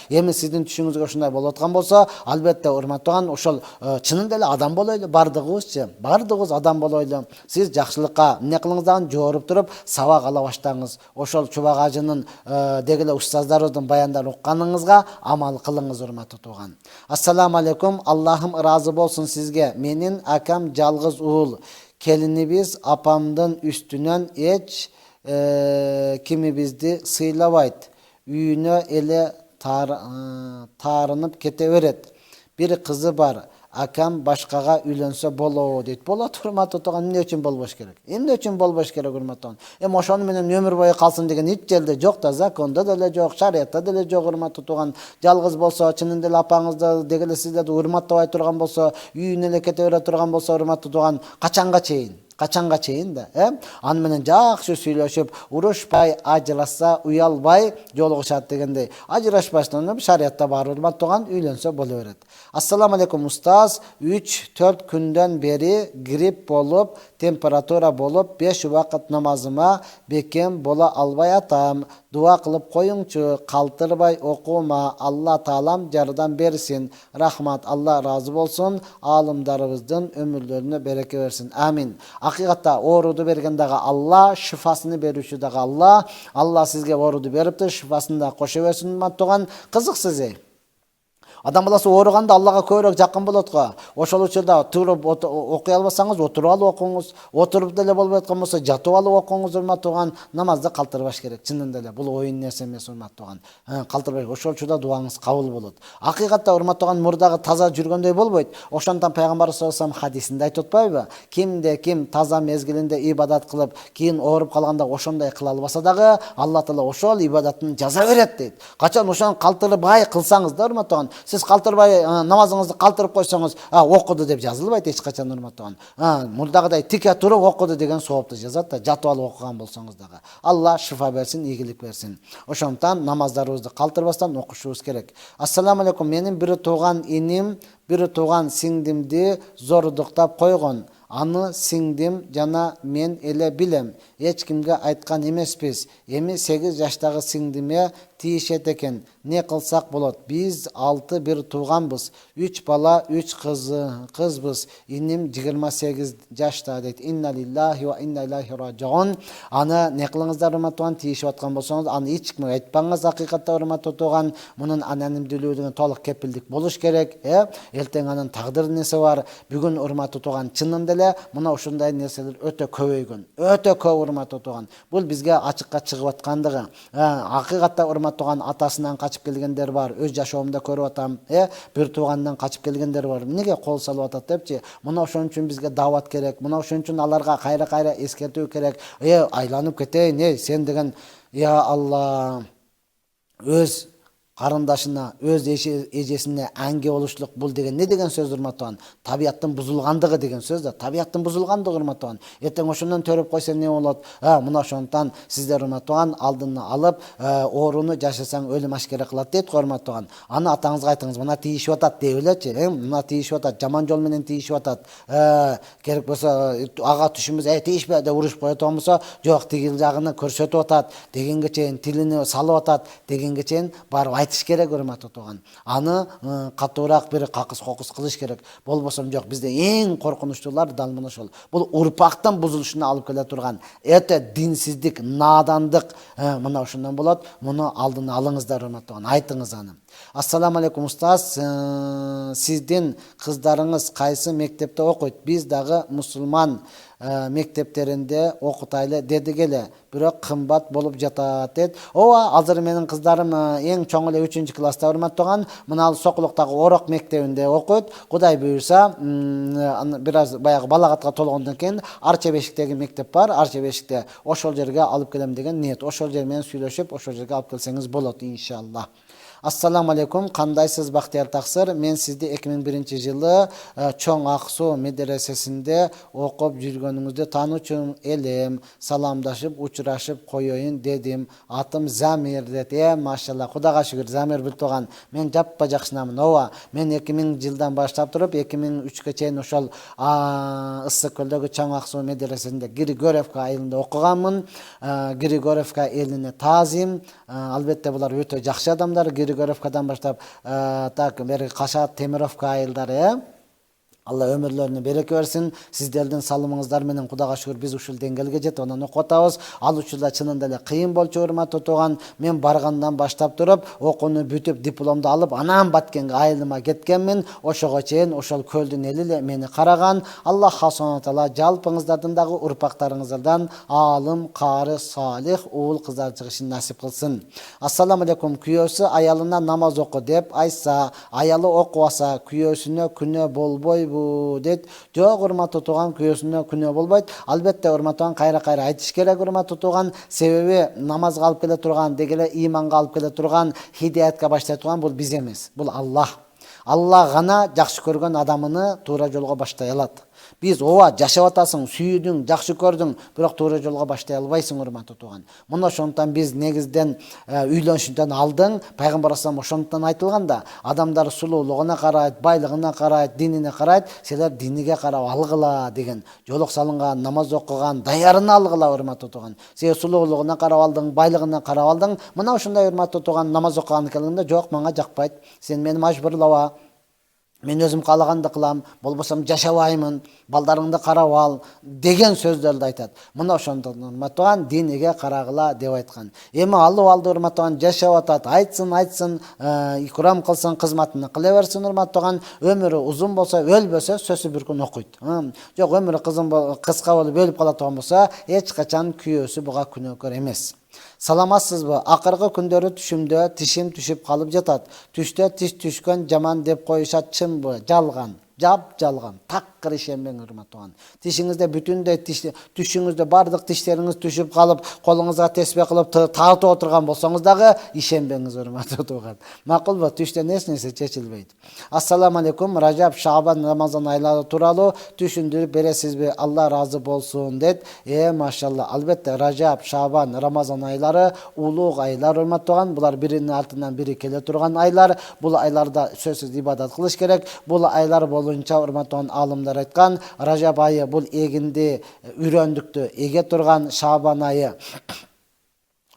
Эми сиздин түшүңүзгө ушундай болуп аткан болсо, албетте урматтуу туган, ошол чынында эле адам болойлу, бардыгыбыз адам болойлу. Сиз жакшылыкка эмне кылыңыздан жооруп туруп, сабак ала баштаңыз. Ошол Чубак ажынын деги эле устаздарыбыздын баяндарын укканыңызга амал кылыңыз урматтуу туган. Ассаламу алейкум, Аллахым ыраазы болсун сизге. Менин акам жалгыз уул. Келинибиз апамдын үстүнөн эч кимибизди сыйлабайт. Үйүнө эле таарынып кете берет. Бир кызы бар. Акам башкага үйлөнсө болобу дейт. Болот урматтуу туган, эмне үчүн болбош керек? Эмне үчүн болбош керек урматтуу туган? Ошону менен өмүр бою калсын деген эч жерде жок да, закондо деле жок, шариятта деле жок урматтуу туган. Жалгыз болсо, чынында эле апаңызды деги эле сиздерди урматтабай турган болсо, үйүнө эле кете бере турган болсо урматтуу туган, качанга чейин да, аны менен жакшы сүйлөшүп, урушпай, ажырашса уялбай жолугушат дегендей. Ажырашпаштан шариятта бар урматтуу туган, үйлөнсө боло берет. Ассаламу алейкум устаз, 3-4 күндөн бери грипп болуп, температура болуп, 5 убакыт намазыма бекем бола албай атам. Дуа кылып коюңчу, калтырбай окума. Алла таалам жардам берсин. Рахмат, Алла разы болсун. Алымдарыбыздын өмүрлөрүнө береке берсин. Амин. Акыйкатта ооруду берген дагы Алла, шифасыны берүүчү дагы Алла. Алла сизге ооруду берипти, шифасын да кошо берсин. Туган кызыксыз. Адам баласы ооруганда Аллага көбүрөөк жакын болот го. Ошол учурда туруп окуй албасаңыз, отуруп алып окуңуз. Отуруп деле болбой аткан болсо, жатып алып окуңуз урматтуу туган. Намазды калтырбаш керек. Чынында эле бул оюн нерсе эмес урматтуу туган. Калтырбаш. Ошол учурда дуаңыз кабыл болот. Акыйкатта урматтуу туган, мурдагы таза жүргөндөй болбойт. Ошондон пайгамбар саллаллаху алейхи хадисинде айтып атпайбы? Кимде ким таза мезгилинде ибадат кылып, кийин ооруп калганда ошондой кыла албаса дагы, Алла Таала ошол ибадатын жаза берет дейт. Качан ошону калтырбай кылсаңыз да урматтуу туган, сиз калтырбай намазыңызды калтырып койсоңуз, окуду деп жазылбайт эч качан урматтуу туган. Мурдагыдай тике туруп окуду деген соопту жазат да, жатып алып окуган болсоңуз дагы. Алла шифа берсин, ийгилик берсин. Ошондон намаздарыбызды калтырбастан окушубуз керек. Ассаламу алейкум, менин бир тууган иним, бир тууган сиңдимди зордуктап койгон. Аны сиңдим жана мен эле билем. Эч кимге айткан эмеспиз. Эми 8 жаштагы сиңдиме тиешет экен. Не кылсак болот? Биз 6 бир тууганбыз. 3 бала, 3 кызбыз. Иним 28 жашта дейт. Инна лиллахи ва инна илайхи раджиун. Аны не кылыңыздар урматтуу туган, тиешип аткан болсоңуз, аны эч кимге айтпаңыз. Акыйкатта урматтуу туган, мунун анонимдүүлүгүнө толук кепилдик болуш керек. Эртең анын тагдыр нерсе бар. Бүгүн урматтуу туган, чынында эле мына ушундай нерселер өтө көбөйгөн. Өтө көп урматтуу туган. Бул бизге ачыкка чыгып аткандыгы. Акыйкатта урматтуу туган, атасынан качып келгендер бар. Өз жашоомдо көрүп атам. Бир туугандан качып келгендер бар. Эмнеге кол салып атат депчи? Мына ошон үчүн бизге дават керек. Мына ошон үчүн аларга кайра эскертүү керек. Айланып кетейин, сен деген, я Алла, өз карындашына, өз эжесине әңге болушлук бул деген не деген сөз урматтуу туган? Табияттын бузулгандыгы деген сөз да. Табияттын бузулгандыгы урматтуу туган. Эртең ошондон төрөп койсо эмне болот? Мына ошондон сиздер урматтуу туган алдын алып, ооруну жашасаң өлүм ашкера кылат дейт го урматтуу туган. Аны атаңызга айтыңыз, мына тийишип атат деп элечи, мына тийишип атат, жаман жол менен тийишип атат. Керек болсо ага түшүмүз, тийишпе деп урушуп коет болсо, жок, тигил жагын көрсөтүп атат, дегенге чейин тилини салып атат, дегенге чейин барып айтыш керек урматтуу туган. Аны катуураак бир какыс-кокус кылыш керек. Болбосо жок, бизде эң коркунучтуулар дал мына ошол. Бул урпактын бузулушуна алып келе турган өтө динсиздик, надандык мына ошондон болот. Муну алдын алыңыздар урматтуу туган. Айтыңыз аны. Ассаламу алейкум устаз, сиздин кыздарыңыз кайсы мектепте окуйт? Биз дагы мусулман мектептеринде окутайлы дедик эле, бирок кымбат болуп жатат дейт. Азыр менин кыздарым эң чоң эле 3-класста урматтуу туган, мына Сокулуктагы Орок мектебинде окуйт. Кудай буйрса, бир аз баягы балагатка толгондон кийин Арча Бешиктеги мектеп бар, Арча Бешикте ошол жерге алып келем деген ниет. Ошол жер менен сүйлөшүп, ошол жерге алып келсеңиз болот иншалла. Assalamu alaikum, kandaysiz Bahtiyar Taksir? Men sizdi 2001-жылы Чоң Аксу медресесинде окуп жүргөнүңүздү таануучу элем. Саламдашып, учурашып коеюн дедим. Атым Замир деп. Машалла, Кудайга шүгүр, Замир билип турган. Мен жаппа жакшынамын. Ооба, мен 2000-жылдан баштап туруп 2003-кө чейин ошол Ысык көлдөгү Чоң Аксу медресесинде Григорьевка айылында окуганмын. Григорьевка элине таазим. Албетте булар өтө жакшы адамдар. Григорьевкадан баштап так бери Кашат, Темировка айылдары. Алла өмүрлөрүнө береке берсин. Сиздердин салымыңыздар менен Кудайга шүгүр биз ушул деңгээлге жетип анан окуп атабыз. Ал учурда чынында эле кыйын болчу, урматтуу тууган. Мен баргандан баштап туруп, окууну бүтүп, дипломду алып, анан Баткенге айылыма кеткенмин. Ошого чейин ошол көлдүн эли эле мени караган. Аллах субхана таала жалпыңыздардын дагы урпактарыңыздардан аалым, кары, салих, уул кыздар чыгышын насип кылсын. Ассаламу алейкум. Күйөөсү аялына намаз оку деп айтса, аялы окубаса, күйөөсүнө күнөө болбойбу дейт. Жок, урматтуу тууган, күйөөсүнө күнөө болбойт. Албетте урматтуу кайра айтыш керек, урматтуу тууган. Себеби намазга алып келе турган, дегеле иманга алып келе турган, хидаятка баштай турган бул биз эмес. Бул Аллах. Аллах гана жакшы көргөн адамыны туура жолго баштай алат. Биз ооба жашап атасың, сүйүдүң, жакшы көрдүң, бирок туура жолго баштай албайсың, урматтуу тууган. Мына ошондон биз негизден үйлөнүшүндөн алдың пайгамбар ассалам ошондон айтылганда, адамдар сулуулугуна карайт, байлыгына карайт, динине карайт, силер диниге карап алгыла деген. Жолук салынган, намаз окуган, даярын алгыла, урматтуу тууган. Сен сулуулугуна карап алдың, байлыгына карап алдың, мына ошондой, урматтуу тууган, намаз окуган келгенде жок, мага жакпайт. Сен мени мажбурлаба. Мен өзүм каалаганды кылам, болбосом жашабаймын, балдарыңды карап ал деген сөздөрдү айтат. Мына ошондон урматтуу диниге карагыла деп айткан. Эми алып алды, урматтуу жашап атат, айтсын, икрам кылсын, кызматыны кыла берсин, урматтуу өмүрү узун болсо, өлбөсө сөзсүз бир күн окуйт. Жок, өмүрү кыска болуп өлүп кала турган болсо, эч качан күйөөсү буга күнөөкөр эмес. Саламатсызбы? Акыркы күндөрү түшүмдө тишим түшүп калып жатат. Түштө тиш түшкөн жаман деп коюшат, чынбы? Жалган. Жалган. Такыр ишенбең, урматтуу. Тишиңизде бүтүндөй түшүңүздө бардык тиштериңиз түшүп калып, колуңузга теспе кылып тартып отурган болсоңуз дагы ишенбеңиз, урматтуу тууган. Макулбу? Түштөн эч нерсе чечилбейт. Ассаламу алейкум. Ражаб, Шабан, Рамазан айлары тууралуу түшүндүрүп бересизби? Алла разы болсун дейт. Машалла. Албетте Ражаб, Шабан, Рамазан айлары улуу айлар, урматтуу. Булар биринин артынан бири келе турган айлар. Бул айларда сөзсүз ибадат кылыш керек. Бул айлар боюнча, урматтуу алымдар айткан, Ражаб айы бул эгинди, үрөндүктү эге турган, Шабан айы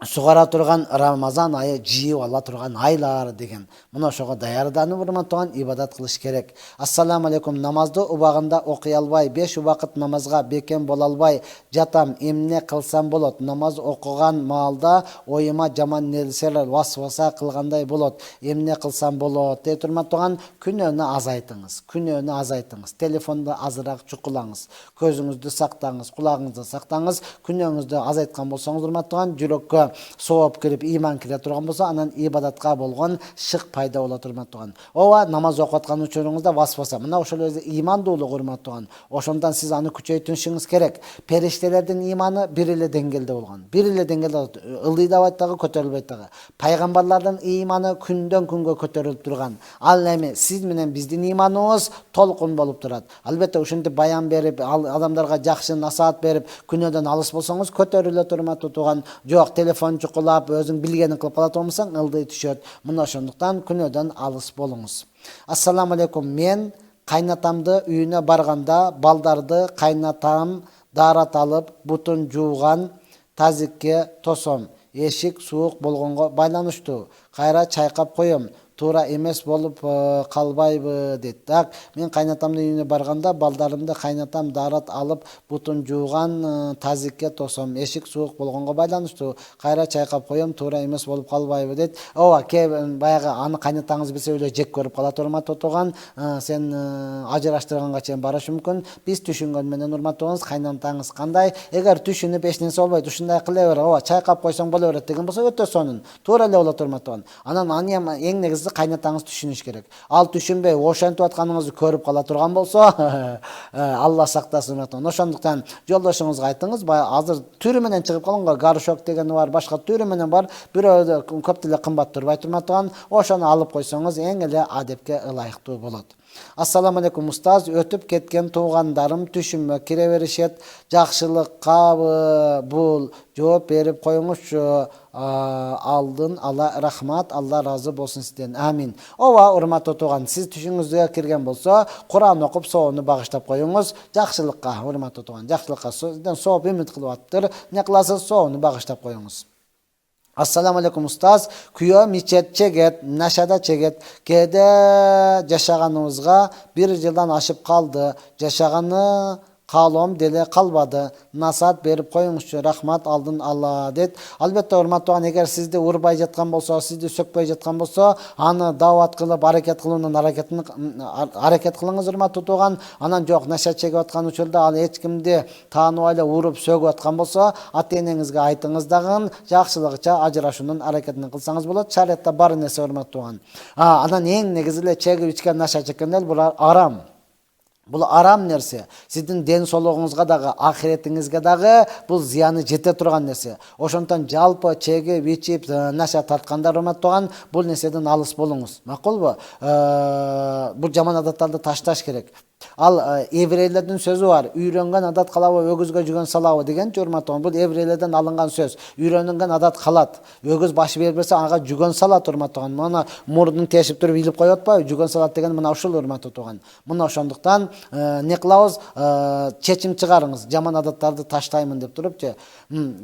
сугара турган, Рамазан айы жыйып ала турган айлар деген. Мына ошого даярданып, урматтуу ибадат кылыш керек. Ассаламу алейкум. Намазды убагында окуй албай, 5 убакыт намазга бекем боло албай жатам. Эмне кылсам болот? Намаз окуган маалда оюма жаман нерселер васваса кылгандай болот. Эмне кылсам болот? Дейт, урматтуу. Күнөөнү азайтыңыз. Телефонду азыраак чукулаңыз. Көзүңүздү сактаңыз, кулагыңызды сактаңыз. Күнөөңүздү азайткан болсоңуз, урматтуу, жүрөккө сооп кирип, иман кире турган болсо, анан ибадатка болгон шык пайда болот, урматтуу. Ооба, намаз окуп аткан учуруңузда васваса. Мына ошол өзү имандуулук, урматтуу. Ошондон сиз аны күчөйтүшүңүз керек. Периштелердин иманы бир эле деңгээлде болгон. Бир эле деңгээлде ылдыйдабайт дагы, көтөрүлбөйт дагы. Пайгамбарлардын иманы күндөн күнгө көтөрүлүп турган. Ал эми сиз менен биздин иманыбыз толкун болуп турат. Албетте ушинтип баян берип, адамдарга жакшы насаат берип, күнөөдөн алыс болсоңуз көтөрүлөт, урматтуу тууган. Жок, телефон чукулап, өзүң билгенин кылып кала турсаң, ылдый түшөт. Мына ошондуктан күнөөдөн алыс болуңуз. Ассаламу алейкум. Мен кайнатамды үйүнө барганда, балдарды кайнатам даарат алып, бутун жууган тазикке тосом. Эшик суук болгонго байланыштуу. Кайра чайкап коем. Туура эмес болуп калбайбы дейт. Так, мен кайнатамдын үйүнө барганда балдарымды кайнатам даарат алып, бутун жууган тазикке тосом. Эшик суук болгонго байланыштуу. Кайра чайкап коем, туура эмес болуп калбайбы дейт. Ооба, баягы аны кайнатаңыз билсе эле жек көрүп калат, урматтуу тууган. Сен ажыраштырганга чейин барышы мүмкүн. Биз түшүнгөн менен, урматтуу, кайнатаңыз кандай? Эгер түшүнүп эч нерсе болбойт, ушундай кыла бер, ооба, чайкап койсоң боло берет деген болсо өтө сонун. Туура эле болот, урматтуу. Анан эң негизи экенingizди кайнатаңыз түшүнүш керек. Ал түшүнбөй ошентип атканыңызды көрүп кала турган болсо, Алла сактасын. Ошондуктан жолдошуңузга айтыңыз, азыр түрү менен чыгып калган горшок дегени бар, башка түрү менен бар, бирөө көп деле кымбат турбай турган, ошону алып койсоңуз эң эле адепке ылайыктуу болот. Ассаламу алейкум устаз, өтүп кеткен туугандарым түшүмө кире беришет. Жакшылыккабы бул жооп берип коюңузчу. Алдын ала рахмат, Алла разы болсун сизден. Амин. Ооба, урматтуу тууган, сиз түшүңүзгө кирген болсо, Куран окуп соону багыштап коюңуз. Жакшылыкка, урматтуу тууган, жакшылыкка сизден сооп үмүт кылып аттыр. Не кыласыз, соону багыштап коюңуз. Ассаламу алейкум устаз, күйөө мичет чегет, нашада чегет. Кээде жашаганыбызга 1 жылдан ашып калды. Жашаганы каалоом деле калбады. Насаат берип коюңузчу. Рахмат, алдын ала дейт. Албетте, урматтуу, эгер сизди урбай жаткан болсо, сизди сөкпөй жаткан болсо, аны дават кылып, аракет кылуунун аракет кылыңыз, урматтуу тууган. Анан жок, наша чегип аткан учурда ал эч кимди тааныбай эле уруп сөгүп аткан болсо, ата-энеңизге айтыңыз дагы жакшылыкча ажырашуунун аракетин кылсаңыз болот. Шариатта бар нерсе, урматтуу тууган. Анан эң негизи эле чегип ичкен, наша чеккендер бул арам. Бул арам нерсе. Сиздин ден соолугуңузга дагы, ахиретиңизге дагы бул зыяны жете турган нерсе. Ошондон жалпы чегип, ичип, наша тарткандар, урматтуу, бул нерседен алыс болуңуз. Макулбу? Бул жаман адаттарды ташташ керек. Ал еврейлердин сөзү бар. Үйрөнгөн адат калабы, өгүзгө жүгөн салабы деген урматтуу. Бул еврейлерден алынган сөз. Үйрөнгөн адат калат. Өгүз башы бербесе, ага жүгөн салат, урматтуу. Мына мурдун тешип туруп илип коюп атпайбы? Жүгөн салат деген мына ушул, урматтуу тууган. Мына ошондуктан не кылабыз? Чечим чыгарыңыз. Жаман адаттарды таштаймын деп турупчу,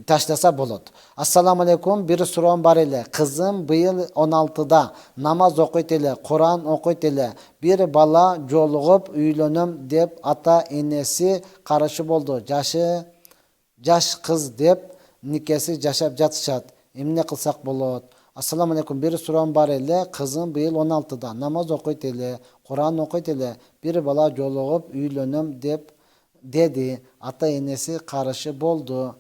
таштаса болот. Ассаламу алейкум, бир суроом бар эле. Кызым быйыл 16да, намаз окуйт эле, Куран окуйт эле. Bir bala жолугуп үйлөнөм деп ата-энеси каршы болду. Жаш кыз деп никеси жашап жатышат. Эмне кылсак болот? Ассаламу алейкум, бир суроом бар эле. Кызым быйыл 16да, намаз окуйт эле, Куран окуйт эле. Bir bala жолугуп үйлөнөм деп деди. Ата-энеси каршы болду.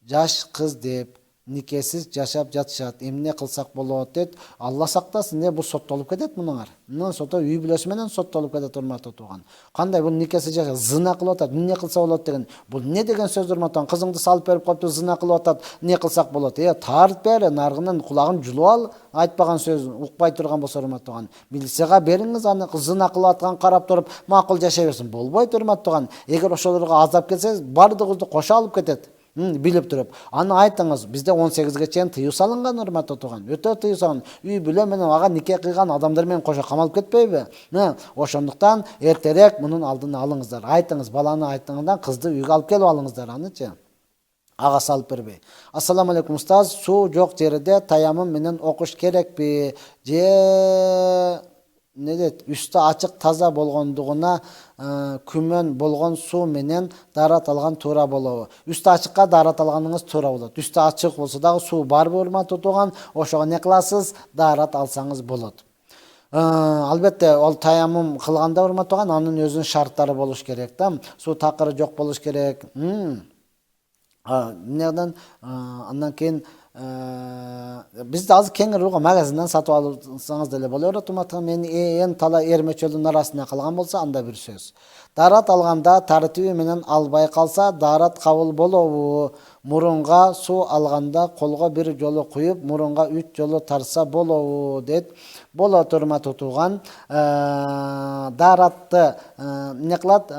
Жаш кыз деп никесиз жашап жатышат. Эмне кылсак болот дейт. Алла сактасын, бул соттолуп кетет мунуңар. Мына сото үй бүлөсү менен соттолуп кетет, урматтуу тууган. Кандай бул никесиз жашап, зына кылып атат. Эмне кылса болот деген. Бул не деген сөз, урматтуу? Кызыңды салып берип коюпту, зына кылып атат. Не кылсак болот? Тартып бер, наргынан кулагын жулуп ал. Айтпаган сөз укпай турган болсо, урматтуу, милицияга бериңиз, аны зына кылып аткан карап туруп, макул жашай берсин. Болбойт, урматтуу. Эгер ошолорго азап келсе, бардыгыбызды кошо алып кетет. Билип туруп, аны айтыңыз. Бизде 18ге чейин тыюу салынган, урматтуу тууган. Өтө тыюу салынган. Үй бүлө менен ага нике кылган адамдар менен кошо камалып кетпейби? Ошондуктан эртерээк мунун алдын алыңыздар. Айтыңыз, баланы айтыңыздан кызды үйгө алып келип алыңыздар, анычы. Ага салып бербей. Ассаламу алейкум устаз, суу жок жерде таямым менен окуш керекпи? Же не дейт, үстү ачык таза болгондугуна күмөн болгон суу менен дарат алган туура болобу? Үстү ачыкка дарат алганыңыз туура болот. Үстү ачык болсо дагы суу барбы, урматтуу тууган? Ошого не кыласыз? Дарат алсаңыз болот. Албетте, ол таямым кылганда, урматтуу тууган, анын өзүнүн шарттары болуш керек да. Суу такыры жок болуш керек. Андан кийин бизде азыр кеңир болгон магазинден сатып алсаңыз деле болот. Мен ээн талай эрмечөлдүн арасына калган болсо, анда бир сөз. Дарат алганда тартиби менен албай калса, дарат кабыл болобу? Мурунга суу алганда колго бир жолу куюп, мурунга 3 жолу тарса болобу дейт. Болот, урматтуу тууган. Даратты не кылат?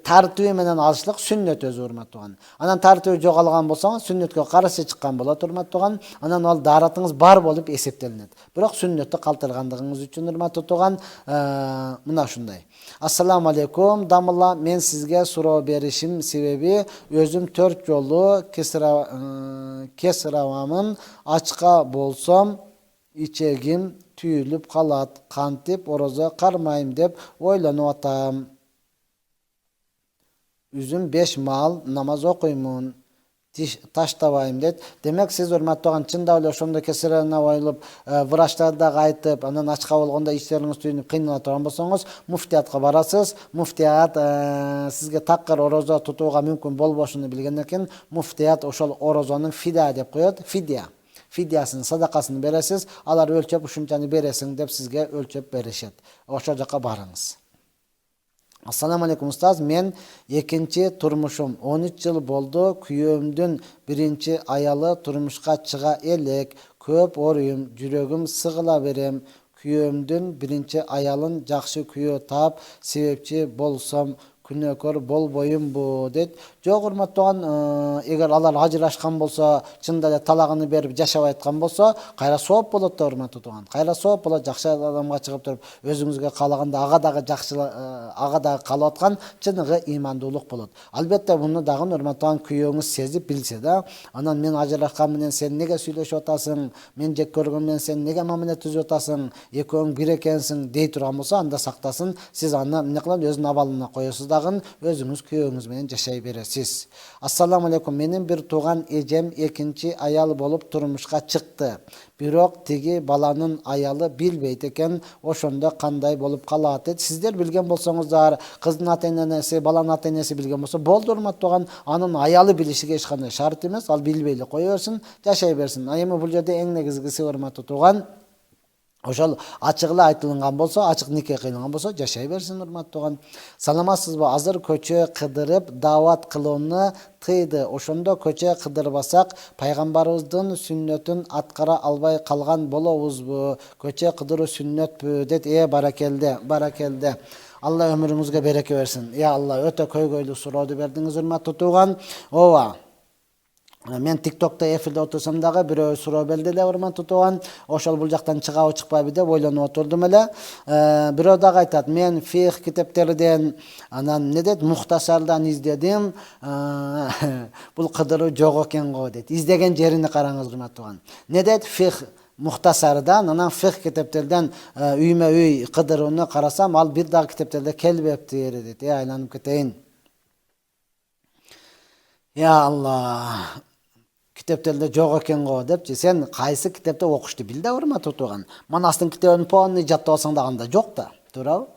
Тартиби менен алышлык сүннөт өзү, урматтуу тууган. Анан тартиби жоголган болсоңуз, сүннөткө каршы чыккан болот, урматтуу тууган. Анан ал даратыңыз бар болуп эсептелинет. Бирок сүннөттү калтыргандыгыңыз үчүн, урматтуу тууган, мына ушундай. Ассаламу алейкум, Дамылла, мен сизге суроо беришим себеби өзүм 4 жолу кесиравамын. Ачка болсом ичегим түйүлүп калат. Кантип орозо кармайм деп ойлонуп атам. Үзүм 5 мал намаз окуймун, таштабайм дейт. Демек сиз, урматтуу тууган, чындап эле ошондо кесиравына байлып, врачтарга айтып, анан ачка болгондо иштериңиз түйүнүп кыйнала турган болсоңуз, муфтиятка барасыз. Муфтият сизге такыр орозо тутууга мүмкүн болбошуну билгенден кийин, муфтият ошол орозонун фидия деп коет. fidyaсын, sadakasını beresiz. Alar ölçep uşunçаны beresin dep sizge ölçep berişet. Oşo jaka barыңыз. Assalamu alaikum ustaz. Men ekinci turmuşum 13 yıl boldu. Kүйөөмдүн birinci ayalı turmuşka çıga elek. Köp oruyum, жүрөгүm сыгыла берем. Kүйөөмдүн birinci ayalın жакшы kүйөө tap, себепчи болсом күнөөкөр болбойм бу дейт. Жок урматтаган, эгер алар ажырашкан болсо, чында эле талагын берип жашап айткан болсо, кайра сооп болот да урматтаган. Кайра сооп болот, жакшы адамга чыгып туруп, өзүңүзгө каалаганда ага дагы жакшы, ага дагы каалап аткан чыныгы ыймандуулук болот. Албетте муну дагы урматтаган күйөөңүз сезип билсе да, анан мен ажырашкан менен сен неге сүйлөшүп атасың? Мен жек көргөн менен сен неге мамиле түзүп атасың? Экөөң бир экенсиң дей турган болсо, анда сактасын. Сиз аны эмне кылат? Өзүнүн абалына коесуз дагы өзүңүз күйөөңүз менен жашай бересиз. Ассаламу алейкум. Менин бир тууган эжем экинчи аял болуп турмушка чыкты. Бирок тиги баланын аялы билбейт экен. Ошондо кандай болуп калат дейт. Сиздер билген болсоңуздар, кыздын ата-энеси, баланын ата-энеси билген болсо, болду урматтаган, анын аялы билишиге эч кандай шарт эмес. Ал билбей эле кое берсин, жашай берсин. Эми бул жерде эң негизгиси урматтаган ошол ачык эле айтылган болсо, ачык нике кыйлынган болсо, жашай берсин урматтаган. Саламатсызбы? Азыр көчө кыдырып дават кылууну тыйды. Ошондо көчө кыдырбасак, пайгамбарыбыздын сүннөтүн аткара албай калган болобузбу? Көчө кыдыруу сүннөтпү дейт. Баракелде, баракелде. Алла өмүрүңүзгө береке берсин. Алла, өтө көйгөйлүү сурооду бердиңиз урматтаган. Ооба. Мен TikTok'ta эфирде отурсам дагы бирөө суроо белди эле урматтаган. Ошол бул жактан чыгабы чыкпайбы деп ойлонуп отурдум эле. Бирөө дагы айтат, мен фих китептерден, анан эмне дейт, мухтасардан издедим. Бул кыдыруу жок экен го дейт. Издеген жерине караңыз урматтаган. Не дейт? Фих мухтасардан, анан фих китептерден үймө үй кыдырууну карасам, ал бир дагы китептерде келбепти дейт. Айланып кетейин. Алла, китептерде жок экен го депчи, сен кайсы китепте окушту бил да урматтаган. Манастын китебин полный жаттап алсаң дагы жок да, туурабы?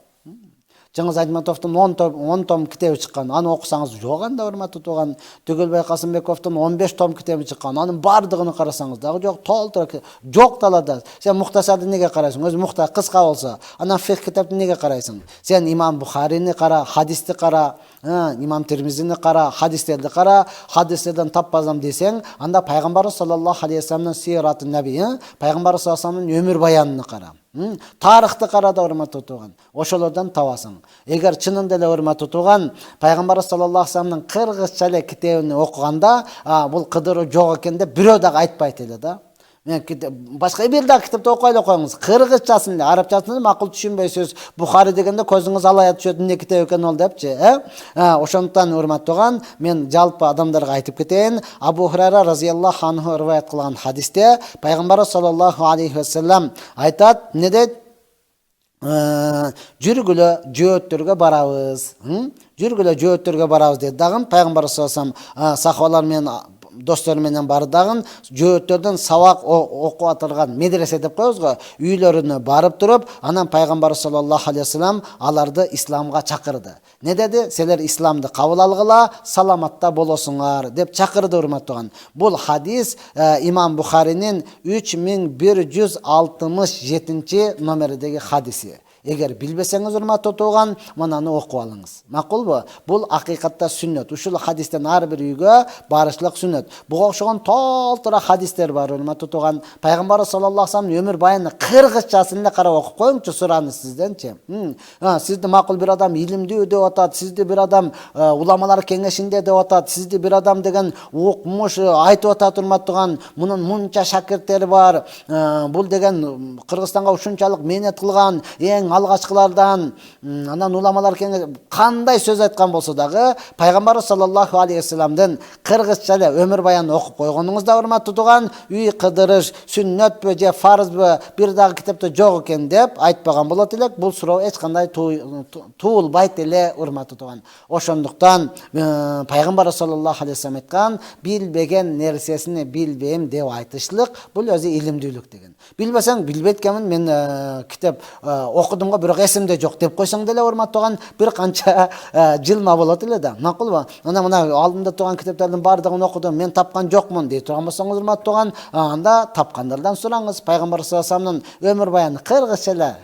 Жаңыз Айтматовдун 10 том китеби чыккан. Аны окусаңыз жок анда урматтаган. Түгөлбай Касымбековдун 15 том китеби чыккан. Анын бардыгын карасаңыз дагы жок, толтура жок талада. Сен мухтасарды неге карайсың? Өзү мухта кыска болсо, анан фих китепти неге карайсың? Сен Имам Бухарини кара, хадисти кара, Имам Тирмизини кара, хадистерди кара, хадистерден таппасам десең, анда пайгамбарыбыз саллаллаху алейхи вассаламдын сиратын наби, пайгамбарыбыз саллаллаху алейхи вассаламдын өмүр баянын кара. Тарыхты кара да урматтаган. Ошолордон табасың. Эгер чынында эле урматтаган, пайгамбарыбыз саллаллаху алейхи вассаламдын кыргызча эле китебин окуганда, бул кыдыруу жок экен деп бирөө дагы айтпайт эле да. Мен башка бир дагы китепти окуй эле коюңуз. Кыргызчасын эле, арабчасын макул түшүнбөйсүз. Бухари дегенде көзүңүз алая түшөт, эмне китеп экен ол депчи, Ошондон урматтаган, мен жалпы адамдарга айтып кетейин. Абу Хурайра разияллаху анху риваят кылган хадисте пайгамбарыбыз саллаллаху алейхи вассалам айтат, эмне дейт? Жүргүлө жөөттөргө барабыз. Жүргүлө жөөттөргө барабыз дейт. Дагы пайгамбарыбыз саллаллаху алейхи вассалам сахабалар менен достор менен бардагын жөөттөрдөн сабак окуп атырган медресе деп коебуз го, үйлөрүнө барып туруп, анан пайгамбарыбыз саллаллаху алейхи вассалам аларды исламга чакырды. Не деди? Силер исламды кабыл алгыла, саламатта болосуңар деп чакырды урматтаган. Бул хадис Имам Бухаринин 3167 номердеги хадиси. Эгер билбесеңиз урматтаган, мынаны окуп алыңыз. Макулбу? Бул акыйкатта сүннөт. Ушул хадистен ар бир үйгө барышлык сүннөт. Буга окшогон толтура хадистер бар урматтаган. Пайгамбар саллаллаху алейхи вассалам өмүр баянын кыргызчасын эле карап окуп коюңчу сураны сизденчи. Сизди макул бир адам илимдүү деп атат, сизди бир адам уламалар кеңешинде деп атат, сизди бир адам деген укмуш айтып атат урматтаган. Мунун мунча шакирттери бар. Бул деген Кыргызстанга ушунчалык мээнет кылган, эң алгачкылардан, анан уламалар кандай сөз айткан болсо дагы, пайгамбар саллаллаху алейхи вассаламдын кыргызча эле өмүр баянын окуп койгонуңузда урматтаган, үй кыдырыш сүннөтпү же фарзбы бир дагы китепте жок экен деп айтпаган болот элек. Бул суроо эч кандай туулбайт эле урматтаган. Ошондуктан пайгамбар саллаллаху алейхи вассалам айткан, билбеген нерсесин билбейм деп айтышлык, бул өзү илимдүүлүк деген. Билбесең билбейт экенмин, мен китеп окудум окудум го, бирок эсимде жок деп койсоң деле урматтаган бир канча жылма болот эле да. Макулбу? Мына алдымда турган китептердин баардыгын окудум, мен тапкан жокмун дей турган болсоңуз урматтаган, анда тапкандардан сураңыз. Пайгамбар саллаллаху алейхи вассаламдын өмүр баяны кыргызча эле,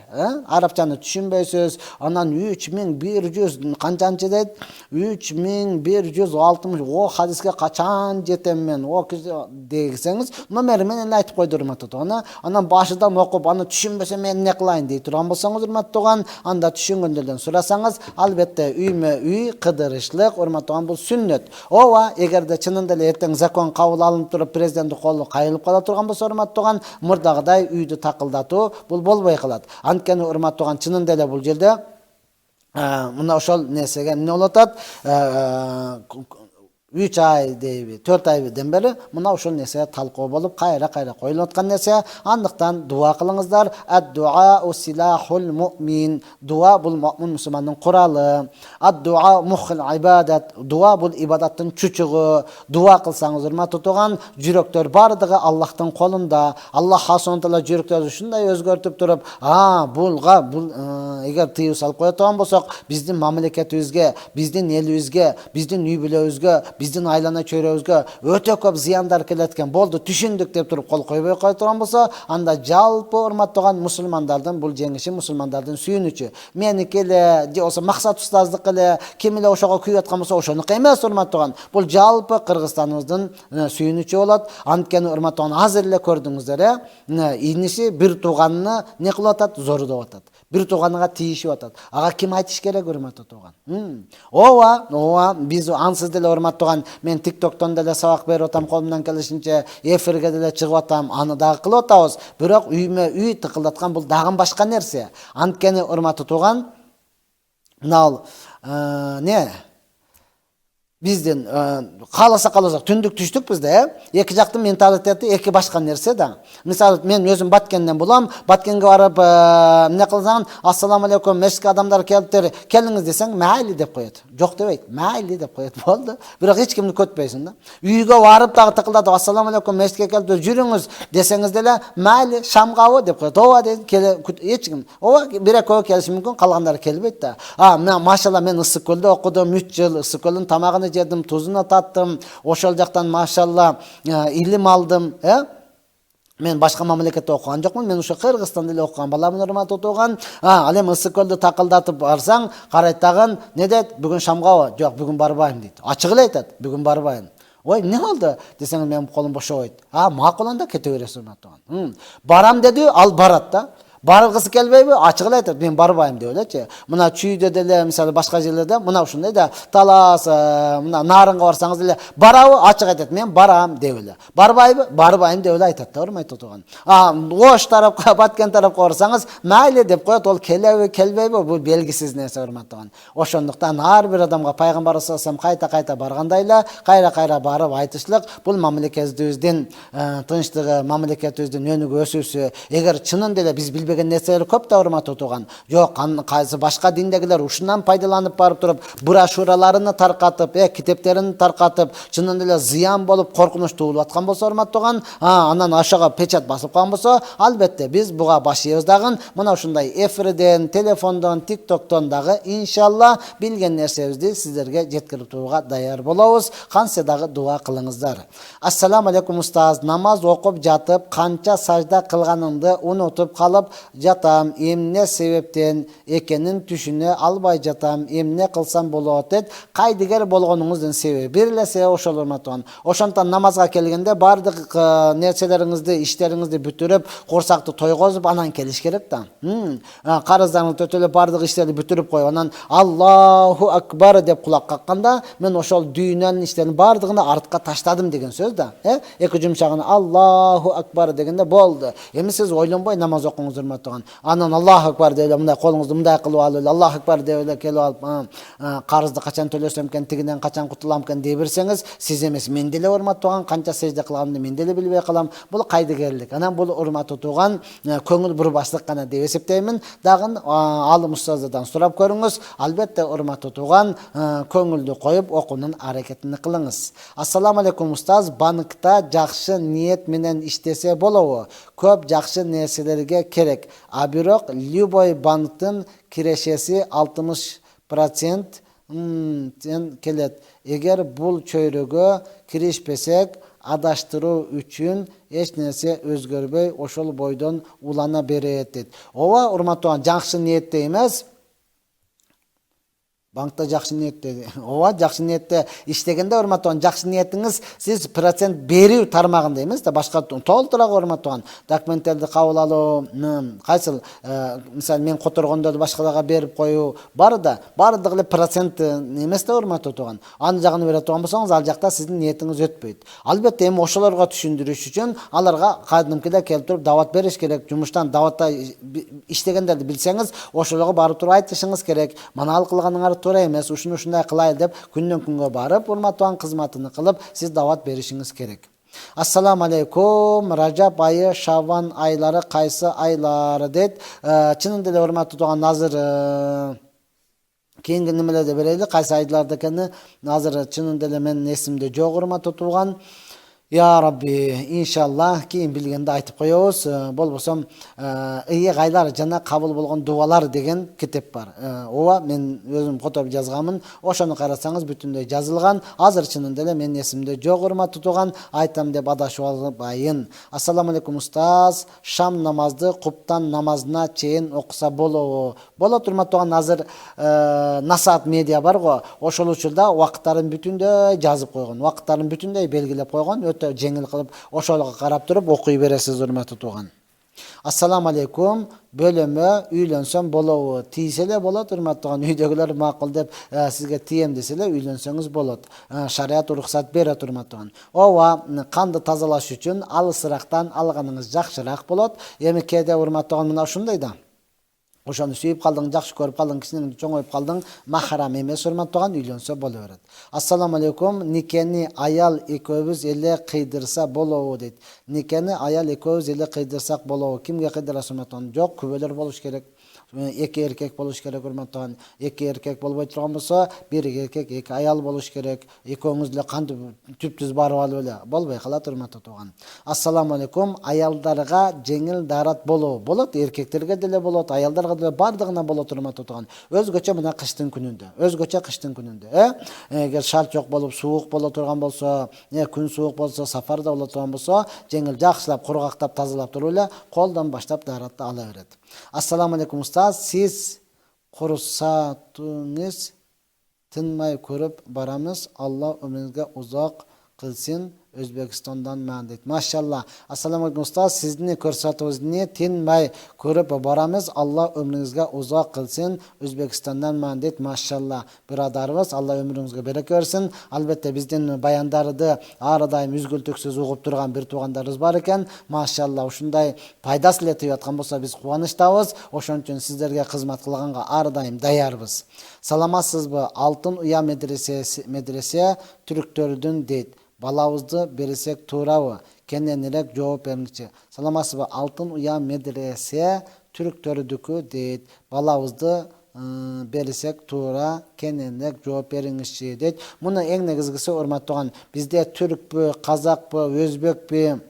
арабчаны түшүнбөйсүз. Анан 3100 канчанчы дейт? 3160. О хадиске качан жетем мен? О десеңиз, номери менен айтып койду урматтаган. Анан башыдан окуп, аны түшүнбөсөм мен эмне кылайын дей турган болсоңуз урматтаган, анда түшүнгөндөрдөн сурасаңыз, албетте үймө үй кыдырышлык урматтаган бул сүннөт. Ооба, эгерде чынында эле эртең закон кабыл алынып туруп президенттин колу кайылып кала турган болсо урматтаган, мурдагыдай үйдү такылдатуу бул болбой калат. Анткени урматтаган чынында эле бул жерде мына ошол нерсеге эмне болот атат? 3 ай дейби, 4 айдан бери мына ошол нерсе талкуу болуп кайра коюлуп аткан нерсе. Андыктан дуа кылыңыздар. Ад-дуа силахул муъмин. Дуа бул муъмин мусулмандын куралы. Ад-дуа мухил ибадат. Дуа бул ибадаттын чучугу. Дуа кылсаңыз урматтуу туган, жүрөктөр бардыгы Аллахтын колунда. Аллах субханаху таала жүрөктөрдү ушундай өзгөртүп туруп, бул эгер тыюу салып кое турган болсок, биздин мамлекетибизге, биздин элибизге, биздин үй бүлөбүзгө, биздин айлана чөйрөбүзгө өтө көп зыяндар келеткен болду, түшүндүк деп туруп кол койбой кое турган болсо, анда жалпы урматтаган мусулмандардын бул жеңиши, мусулмандардын сүйүнүчү. Меники эле, же болсо максат устаздык эле, ким эле ошого күйүп аткан болсо ошонуку эмес урматтаган. Бул жалпы Кыргызстаныбыздын сүйүнүчү болот. Анткени урматтаган азыр эле көрдүңүздөр, иниси бир тууганына не кылып атат? Зордоп атат. Бир тууганга тийишип атат. Ага ким айтыш керек урматтуу туган? Ооба, биз ансыз деле урматтаган, мен TikToктон деле сабак берип атам, колумдан келишинче эфирге деле чыгып атам, аны дагы кылып атабыз. Бирок үймө үй тыкылдаткан бул дагы башка нерсе. Анткени урматтуу туган, мына биздин кааласа түндүк түштүк бизде, эки жактын менталитети эки башка нерсе да. Мисалы мен өзүм Баткенден болом, Баткенге барып эмне кылсаң, ассаламу алейкум, мешке адамдар келиптир, келиңиз десең, майли деп коет. Жок дебейт, майли деп коет, болду. Бирок эч кимди көтпөйсүң да. Үйгө барып дагы тыкылдатып, ассаламу алейкум, мешке келиптир, жүрүңүз десеңиз деле, майли, шамгабы деп коет. Ооба дейт, эч ким. Ооба, бир экөө келиши мүмкүн, калгандары келбейт да. Машалла мен Ысык көлдө окудум, 3 жыл Ысык көлдүн тамагын жедим, тузуна таттым, ошол жактан машалла илим алдым, Мен башка мамлекетте окуган жокмун, мен ушу Кыргызстанда эле окуган баламын урматтуу туган. Ал эми Ысык көлдү такылдатып барсаң, карайт дагы, не дейт? Бүгүн шамгабы? Жок, бүгүн барбайм дейт. Ачык эле айтат, бүгүн барбайм. Ой, эмне болду десең, менин колум бошобойт. Макул, анда кете бересиз урматтуу туган. Барам деди, ал барат да. Баргысы келбейби? Ачык эле айтат, мен барбайм деп элечи. Мына чүйдө деле, мисалы башка жерлерде мына ушундай да, Талас, мына Нарынга барсаңыз деле, барабы? Ачык айтат, мен барам деп эле. Барбайбы? Барбайм деп эле айтат да, урматтуу туган. Ош тарапка, Баткен тарапка барсаңыз, майли деп коет, ол келеби, келбейби? Бул белгисиз нерсе, урматтуу туган. Ошондуктан ар бир адамга Пайгамбар саллаллаху алейхи вассалам кайта баргандай эле, кайра барып айтышлык, бул мамлекетибиздин тынчтыгы, мамлекетибиздин өнүгүү өсүүсү. Эгер чынында эле биз билбеген нерселер көп да урматтуу туган. Жок, кайсы башка диндегилер ушундан пайдаланып барып туруп, брошюраларын таркатып, китептерин таркатып, чынында эле зыян болуп, коркунучтуу болуп аткан болсо урматтуу туган, анан ашага печат басып калган болсо, албетте биз буга баш ийебиз дагы, мына ушундай эфирден, телефондон, TikToктон дагы иншалла билген нерсебизди сиздерге жеткирип турууга даяр болобуз. Канча дагы дуа кылыңыздар. Ассаламу алейкум устаз, намаз окуп жатып канча сажда кылганымды унутуп калып жатам, эмне себептен экенин түшүнө албай жатам, эмне кылсам болот дейт. Кайдыгер болгонуңуздун себеби бир эле себеп ошол урматтуу. Ошондон намазга келгенде бардык нерселериңизди, иштериңизди бүтүрүп, курсакты тойгозуп анан келиш керек да. Карыздарыңызды өтөлөп бардык иштерди бүтүрүп коюп, анан Аллаху акбар деп кулак какканда, мен ошол дүйнөнүн иштерин бардыгын артка таштадым деген сөз да. Эки жумшагын Аллаху акбар дегенде болду. Эми сиз ойлонбой намаз окуңуз урматтуу. Анан Аллаху акбар деп эле мындай колуңузду мындай кылып алып, Аллаху акбар деп эле келип алып, карызды качан төлөсөм экен, тигинен качан кутулам экен дей берсеңиз, сиз эмес, мен деле урматтуу туган, канча сежде кылганымды мен деле билбей калам. Бул кайдыгерлик. Анан бул урматтуу туган көңүл бурбаштык гана деп эсептеймин. Дагы алым устаздардан сурап көрүңүз. Албетте урматтуу туган, көңүлдү коюп окуунун аракетин кылыңыз. Ассаламу алейкум устаз, банкта жакшы ниет менен иштесе болобу? Көп жакшы нерселерге керек. керек. А бирок любой банктын кирешеси 60% келет. Эгер бул чөйрөгө киришпесек, адаштыруу үчүн эч нерсе өзгөрбөй ошол бойдон улана берет дейт. Ооба, урматтуу, жакшы ниетте эмес. Банкта жакшы ниетте. Ооба, жакшы ниетте иштегенде, урматтуу, жакшы ниетиңиз сиз процент берүү тармагында эмес да, башка толтура урматтуу. Документтерди кабыл алуу, кайсыл, мисалы мен которгондорду башкаларга берип коюу бар да, баардыгы эле процент эмес да, урматтуу. Аны жагын бере турган болсоңуз, ал жакта сиздин ниетиңиз өтпөйт. Албетте эми ошолорго түшүндүрүш үчүн аларга кадимкиде келип туруп дават бериш керек. Жумуштан даватта иштегендерди билсеңиз, ошолорго барып туруп айтышыңыз керек. Мана ал кылганыңар туура эмес, ушундай кылайлы деп күндөн күнгө барып, урматтуу, кызматын кылып, сиз дават беришиңиз керек. Ассаламу алейкум. Ражап айы, Шаван айлары кайсы айлары дейт. Чынында эле урматтуу, азыр кийинки немелерди берели, кайсы айларда экени азыр чынында эле менин эсимде жок, урматтуу. Я Рабби, иншаллах кийин билгенде айтып коебуз. Болбосо ыйык айлар жана кабыл болгон дубалар деген китеп бар. Ооба, мен өзүм которуп жазганмын. Ошону карасаңыз бүтүндөй жазылган. Азыр чынында эле менин эсимде жок, урматтуу, айтам деп адашып албайын. Ассаламу алейкум устаз. Шам намазды куптан намазына чейин окуса болобу? Болот, урматтуу, азыр Насаат медиа бар го. Ошол учурда убакыттарын бүтүндөй жазып койгон, убакыттарын бүтүндөй белгилеп койгон. Өтө жеңил кылып, ошолго карап туруп окуй бересиз, урматтуу тууган. Ассаламу алейкум. Бөлөмө үйлөнсөм болобу? Тийсе эле болот, урматтуу. Үйдөгүлөр макул деп сизге тием десе эле үйлөнсөңүз болот. Шарият уруксат берет, урматтуу. Ооба, канды тазалаш үчүн алысырактан алганыңыз жакшыраак болот. Эми кээде, урматтуу, мына ушундай да. Ошону сүйүп калдың, жакшы көрүп калдың, кишинин чоңоюп калдың, махрам эмес, урматтуу, үйлөнсө боло берет. Ассаламу алейкум. Никени аял экөөбүз эле кыйдырса болобу дейт. Никени аял экөөбүз эле кыйдырсак болобу? Кимге кыйдырасыз, урматтуу? Жок, күбөлөр болуш керек. Эки эркек болуш керек, урматтуу. Эки эркек болбой турган болсо, бир эркек, эки аял болуш керек. Экөөңүз эле кантип түп-түз барып алып эле болбой калат, урматтуу тууган. Ассаламу алейкум. Аялдарга жеңил дарат болобу? Болот, эркектерге деле болот, аялдарга деле, бардыгына болот, урматтуу тууган. Өзгөчө мына кыштын күнүндө. Өзгөчө кыштын күнүндө, эгер шарт жок болуп, суук боло турган болсо, күн суук болсо, сафарда боло турган болсо, жеңил жакшылап, кургактап, тазалап туруп эле колдон баштап даратты ала берет. Ассаламу алейкум устаз. Сиз курсатыңыз тынмай көрүп барамыз. Алла өмүрүңүзгө узак кылсын. Өзбекстандан мен дейт. Машалла. Ассаламу алейкум устаз. Сиздин көрсөтүүңүздү тынмай көрүп барамыз. Алла өмүрүңүзгө узак кылсын. Өзбекстандан мен дейт. Машалла. Бирадарыбыз, Алла өмүрүңүзгө береке берсин. Албетте биздин баяндарды ар дайым үзгүлтүксүз угуп турган бир туугандарыбыз бар экен. Машалла, ушундай пайдасы эле тиюп аткан болсо биз кубанычтабыз. Ошон үчүн сиздерге кызмат кылганга ар дайым даярбыз. Саламатсызбы? Алтын уя медресе түрктөрдүн дейт. Балабызды берсек туурабы? Кененирээк жооп бериңизчи. Саламатсызбы? Алтын уя медресе түрктөрдүкү дейт. Балабызды берсек туура, кененирээк жооп бериңизчи дейт. Муну эң негизгиси, урматтуу, бизде түркпү, казакпы, өзбекпи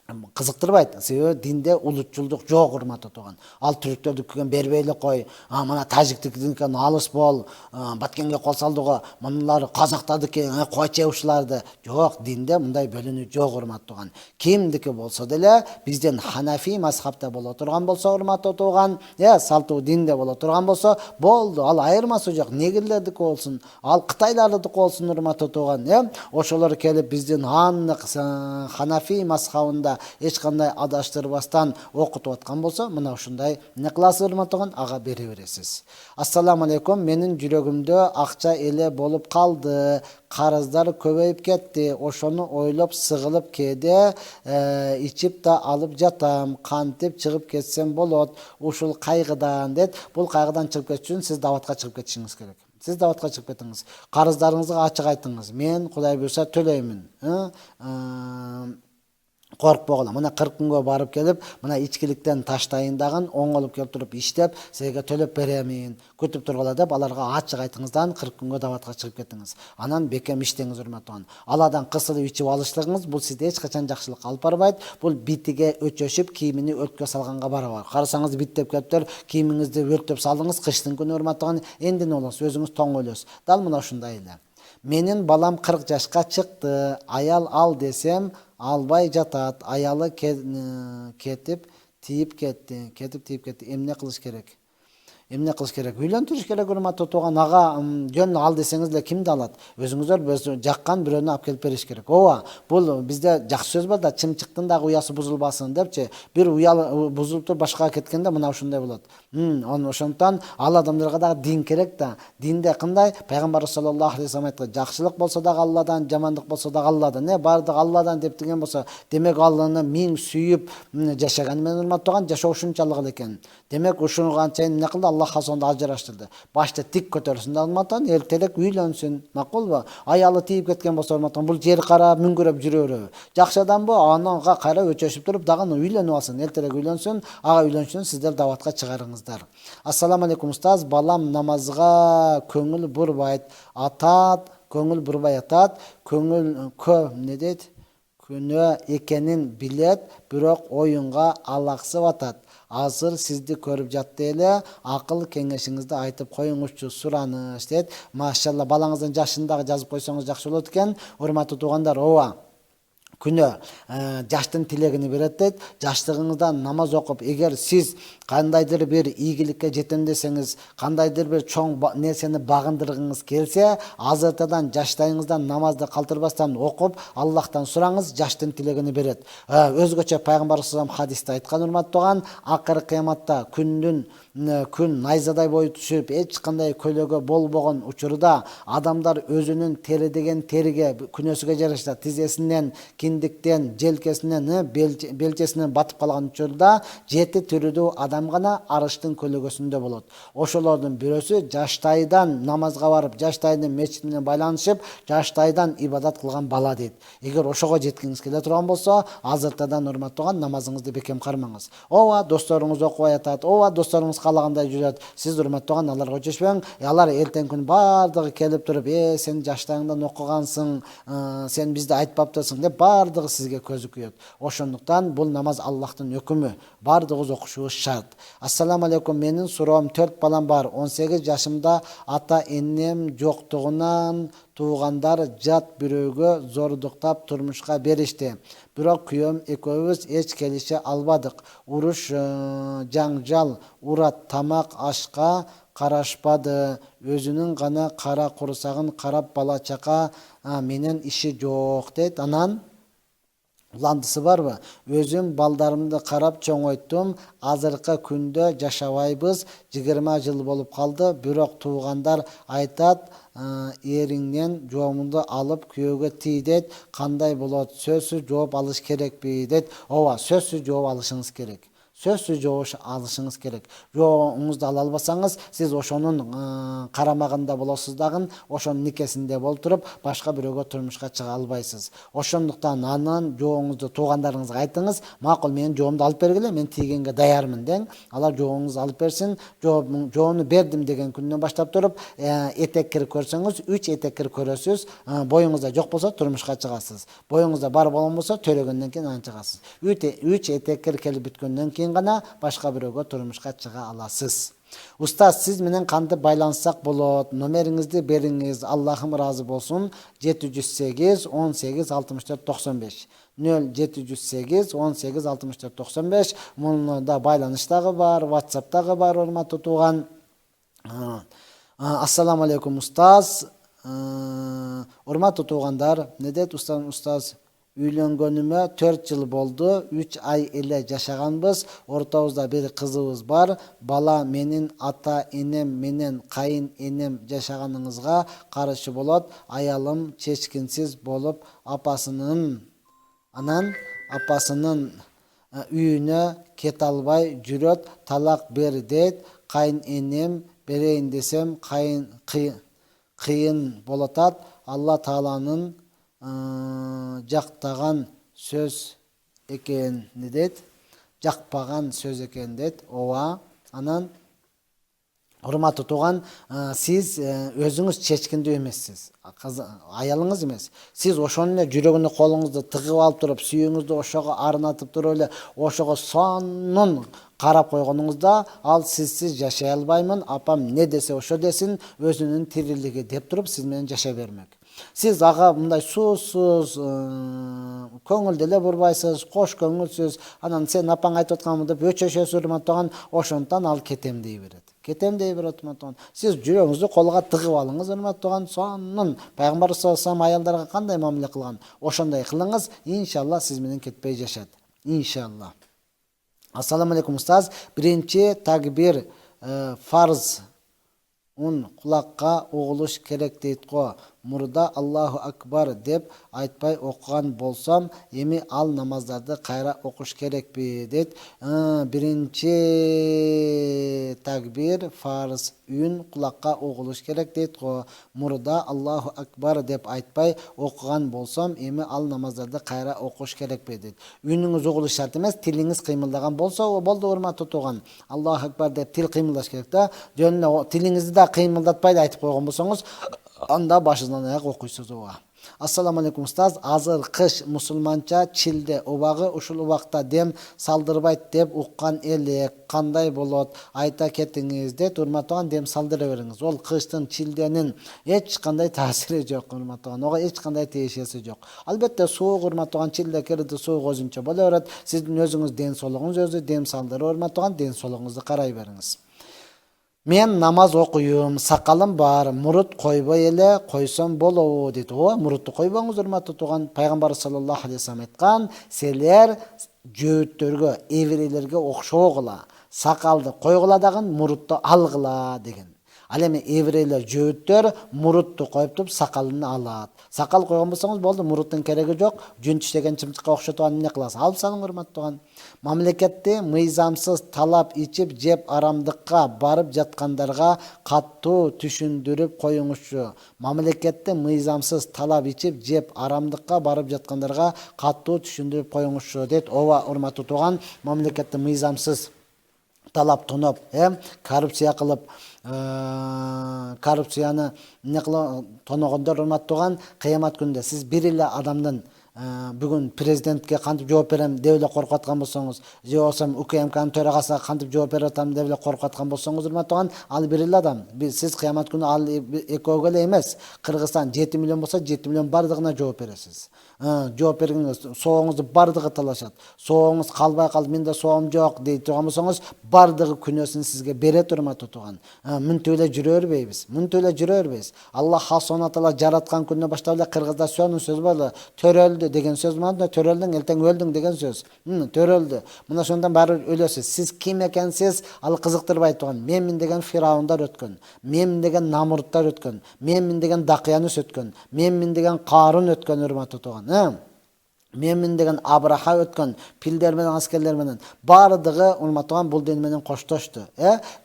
кызыктырбайт. Себеби динде улутчулдук жок, урматтуу тууган. Ал түрктөрдүкүн бербей эле кой. Мына тажиктикинен алыс бол, баткенге кол салдыгы, мыналар казактардыки, койче ушуларды. Жок, динде мындай бөлүнүү жок, урматтуу тууган. Кимдики болсо деле, бизден Ханафи мазхабта боло турган болсо, урматтуу тууган, салтуу динде боло турган болсо, болду. Ал айырмасы жок. Негирлердики болсун, ал кытайлардыкы болсун, урматтуу тууган. Ошолор келип биздин аннык Ханафи мазхабында эч кандай адаштырбастан окутуп аткан болсо, мына ушундай не кыласыз, урматтуу, ага бере бересиз. Ассаламу алейкум. Менин жүрөгүмдө акча эле болуп калды. Карыздар көбөйүп кетти. Ошону ойлоп сыгылып кээде ичип да алып жатам. Кантип чыгып кетсем болот ушул кайгыдан дейт. Бул кайгыдан чыгып кетиш үчүн сиз даватка чыгып кетишиңиз керек. Сиз даватка чыгып кетиңиз. Карыздарыңызга ачык айтыңыз. Мен Кудай буйрса төлөймүн. Коркпогула. Мына 40 күнгө барып келип, мына ичкиликтен таштайын даган, оңолуп келип туруп иштеп, сизге төлөп беремин, күтүп тургула деп аларга ачык айтыңыздан 40 күнгө даватка чыгып кеттиңиз. Анан бекем иштеңиз урматтуу. Аладан кысылып ичип алышлыгыңыз бул сизде эч качан жакшылык алып барбайт. Бул битиге өчөшүп, кийимини өрткө салганга барабар. Карасаңыз биттеп кептер, кийимиңизди өрттөп салдыңыз, кыштын күнү урматтуу. Энди не болосуз? Өзүңүз тоң ойлойсуз. Дал мына ушундай эле. Менин балам 40 жашка чыкты. Аял ал десем, албай жатат. Аялы кетип тиип кетти. Эмне кылыш керек? Эмне кылыш керек? Үйлөндүрүш керек урматтуу тууган. Ага жөн ал десеңиз эле кимди алат? Өзүңүздөр жаккан бирөөнү алып келип бериш керек. Ооба, бул бизде жакшы сөз бар да, чымчыктын дагы уясы бузулбасын депчи. Бир уя бузулуп туруп башкага кеткенде мына ушундай болот. Ошондон ал адамдарга дагы дин керек да. Динде кандай? Пайгамбар саллаллаху алейхи вассалам айткан, жакшылык болсо дагы Алладан, жамандык болсо дагы Алладан. Бардыгы Алладан деп деген болсо, демек Алланы миң сүйүп жашаган менен урматтаган жашоо ушунчалык эле экен. Демек ушуга чейин эмне кылды? Аллах хасонду ажыраштырды. Башта тик көтөрсүн да урматтан, эртерээк үйлөнсүн. Макулбу? Аялы тийип кеткен болсо урматтан, бул жер карап, мүңгүрөп жүрөрү. Жакшы адамбы? Анага кайра өчөшүп туруп дагы үйлөнүп алсын, эртерээк үйлөнсүн. Ага үйлөнүшүн сиздер даватка чыгарыңыздар. Ассаламу алейкум устаз, балам намазга көңүл бурбайт, атат, көңүл бурбай атат, көңүл не дейт? Күнөө экенин билет, бирок оюнга алаксып атат. Азыр сизди көрүп жатты эле, акыл кеңешиңизди айтып коюңузчу, сураныш дейт. Машалла, балаңыздын жашын дагы жазып койсоңуз жакшы болот экен. Урматтуу туугандар, ооба. Күнөө жаштын тилегини берет дейт. Жаштыгыңыздан намаз окуп, эгер сиз кандайдыр бир ийгиликке жетем десеңиз, кандайдыр бир чоң нерсени багындыргыңыз келсе, азыртадан жаштайыңыздан намазды калтырбастан окуп, Аллахтан сураңыз, жаштын тилегини берет. Өзгөчө пайгамбар саллаллаху алейхи хадисте айткан урматтаган, акыры кыяматта күн найзадай бою түшүп, эч кандай көйлөгө болбогон учурда адамдар өзүнүн тери деген териге, күнөөсүгө жараша тизесинен, киндиктен, желкесинен, белчесинен батып калган учурда 7 түрүдүү адам гана арыштын көлөгөсүндө болот. Ошолордун бирөөсү жаштайдан намазга барып, жаштайдын мечит менен байланышып, жаштайдан ибадат кылган бала дейт. Эгер ошого жеткиңиз келе турган болсо, азыртадан урматтаган намазыңызды бекем кармаңыз. Ооба, досторуңуз окубай атат, ооба, досторуңуз каалагандай жүрөт. Сиз урматтаган аларга өчөшпөң. Алар эртең күн бардыгы келип туруп, сен жаштайыңдан окугансың, сен бизди айтпаптырсың деп бардыгы сизге көзү күйөт. Ошондуктан бул намаз Аллахтын өкүмү. Бардыгыбыз окушубуз шарт. Ассаламу алейкум, менин суроом, 4 балам бар. 18 жашымда ата энем жоктугунан туугандар жат бирөөгө зордуктап турмушка беришти. Бирок күйөөм экөөбүз эч келише албадык. Уруш, жаңжал, урат, тамак ашка карашпады. Өзүнүн гана кара курсагын карап бала чака менен иши жок дейт. Анан уландысы барбы? Өзүм балдарымды карап чоңойттум. Азыркы күндө жашабайбыз. 20 жыл болуп калды. Бирок туугандар айтат, эриңнен жоомунду алып күйөөгө тий дейт. Кандай болот? Сөзсүз жооп алыш керекпи дейт. Ооба, сөзсүз жооп алышыңыз керек. Сөзсүз жооп алышыңыз керек. Жооңузду ала албасаңыз, сиз ошонун карамагында болосуз дагы, ошонун никесинде болуп туруп, башка бирөөгө турмушка чыга албайсыз. Ошондуктан анан жооңузду туугандарыңызга айтыңыз, макул, менин жоомду алып бергиле, мен тийгенге даярмын дең. Алар жооңузду алып берсин. Жоону бердим деген күндөн баштап туруп, этек кир көрсөңүз, 3 этек кир көрөсүз. Боюңузда жок болсо турмушка чыгасыз. Боюңузда бар болгон болсо төлөгөндөн кийин анан чыгасыз. 3 этек кир келип бүткөндөн кийин гана башка бирөөгө турмушка чыга аласыз. Устаз, сиз менен кантип байланышсак болот? Номериңизди бериңиз. Аллахым ыраазы болсун. 708 18 64 95. 0708 18 64 95. Мунда байланыш дагы бар, WhatsApp дагы бар, урматтуу тууган. Ассаламу алейкум, устаз. Урматтуу туугандар, не дейт устаз? Үйлөнгөнүмө 4 жыл болду, 3 ай эле жашаганбыз, ортобузда бир кызыбыз бар. Бала менин ата энем менен кайын энем жашаганыңызга каршы болот. Аялым чечкинсиз болуп, апасынын үйүнө кете албай жүрөт, талак бер дейт. Кайын энем берейин десем кыйын болотат. Алла Тааланын жактаган сөз экен дейт. Жакпаган сөз экен дейт. Ооба. Анан урматтуу тууган, сиз өзүңүз чечкиндүү эмессиз. Аялыңыз эмес. Сиз ошону эле жүрөгүнө колуңузду тыгып алып туруп, сүйүүңүздү ошого арнатып туруп эле, ошого сонун карап койгонуңузда, ал сизсиз жашай албаймын, апам не десе ошо десин, өзүнүн тирилиги деп туруп сиз менен жашай бермек. Сиз ага мындай суусуз, көңүлдү эле бурбайсыз, кош көңүлсүз, анан сен апаң айтып атканмын деп өчөшөсүз, урматтаган, ошондон ал кетем дей берет. Кетем дей берет, урматтаган. Сиз жүрөгүңүздү колго тыгып алыңыз, урматтаган, сонун пайгамбар саллаллаху аялдарга кандай мамиле кылган, ошондой кылыңыз, иншалла сиз менен кетпей жашат. Иншалла. Ассаламу алейкум устаз. Биринчи такбир фарз кулакка угулуш керек дейт го. Мурда Аллаху акбар деп айтпай окуган болсом, эми ал намаздарды кайра окуш керекпи дейт. Биринчи такбир фарз кулакка угулуш керек дейт го. Мурда Аллаху акбар деп айтпай окуган болсом, эми ал намаздарды кайра окуш керекпи дейт. Үнүңүз угулуш шарт эмес, тилиңиз кыймылдаган болсо болду, урматтуу тууган. Аллаху акбар деп тил кыймылдаш керек да. Жөн эле тилиңизди да кыймылдатпай да айтып койгон болсоңуз, анда башынан аяк окуйсуз. Ооба. Ассаламу алейкум устаз. Азыр кыш мусулманча чилде убагы ушул убакта дем салдырбайт деп уккан элек. Кандай болот? Айта кетиңиз дейт. Урматтаган, дем салдыра бериңиз. Ол кыштын, чилденин эч кандай таасири жок, урматтаган. Ого эч кандай тиешеси жок. Албетте суук, урматтаган, чилде кирди суук өзүнчө боло берет. Сиздин өзүңүз ден соолугуңуз өзү дем салдырып, урматтаган, ден соолугуңузду карай бериңиз. Мен намаз окуйм, сакалым бар, мурут койбой эле койсом болобу дейт. Ооба, мурутты койбоңуз, урматтуу тууган. Пайгамбар саллаллаху алейхи вассалам айткан, силер жөөттөргө, эврейлерге окшогула, сакалды койгула дагы мурутту алгыла деген. Ал эми еврейлер жөөттөр мурутту коюп сакалын алат. Сакал койгон болсоңуз болду, муруттун кереги жок. Жүн түштөгөн чымчыкка окшотуп эмне кыласыз? Алып салың, урматтаган. Мамлекетте мыйзамсыз талап ичип жеп арамдыкка барып жаткандарга каттуу түшүндүрүп коюңузчу. Мамлекетте мыйзамсыз талап ичип жеп арамдыкка барып жаткандарга каттуу түшүндүрүп коюңузчу дейт. Ооба, урматтуу тууган, мамлекетте мыйзамсыз талап тоноп, коррупция кылып, коррупцияны не тоногондор, урматтаган, кыямат күндө сиз бир эле адамдын бүгүн президентке кантип жооп берем деп эле коркуп аткан болсоңуз, же болбосо УКМКнын төрагасына кантип жооп берип атам деп эле коркуп аткан болсоңуз, урматтаган, ал бир эле адам. Сиз кыямат күнү ал экөөгө эле эмес, Кыргызстан 7 миллион болсо 7 миллион бардыгына жооп бересиз. Жооп бергениңиз, соогуңузду бардыгы талашат. Соогуңуз калбай калды, менде соом жок дейт турган болсоңуз, бардыгы күнөөсүн сизге берет, урматтуу тууган. Мынтип эле жүрө бербейбиз. Мынтип эле жүрө бербейбиз. Аллах субхана таала жараткан күндөн баштап эле Кыргызда сонун сөз бар, төрөлдү деген сөз бар. Төрөлдүң, элтең өлдүң деген сөз. Төрөлдү. Мына ошондон баары өлөсүз. Сиз ким экенсиз, ал кызыктырбайт турган. Менмин деген фиравундар өткөн. Менмин деген намруттар өткөн. Менмин деген Дакыянус өткөн. Менмин деген Карун өткөн, урматтуу тууган. Менмин деген Абраха өткөн, пилдер менен, аскерлер менен. Бардыгы, урматтаган, бул дүйнө менен коштошту.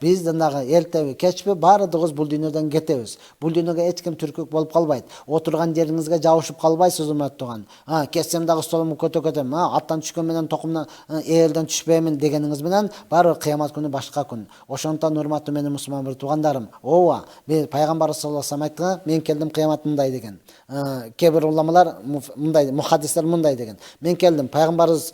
Биз дагы эртеби, кечпи бардыгыбыз бул дүйнөдөн кетебиз. Бул дүйнөгө эч ким түркүк болуп калбайт. Отурган жериңизге жабышып калбайсыз, урматтаган. Кетсем дагы столумду көтөкөтөм, аттан түшкөн менен токумдан элден түшпөймүн дегениңиз менен баары кыямат күнү башка күн. Ошондон, урматтуу менин мусулман бир туугандарым, ооба, пайгамбар саллаллаху алейхи вассалам айткан, мен келдим кыямат мындай деген. Кээ бир уламалар мындай, мухаддистер мындай деген. Мен келдим, пайгамбарыбыз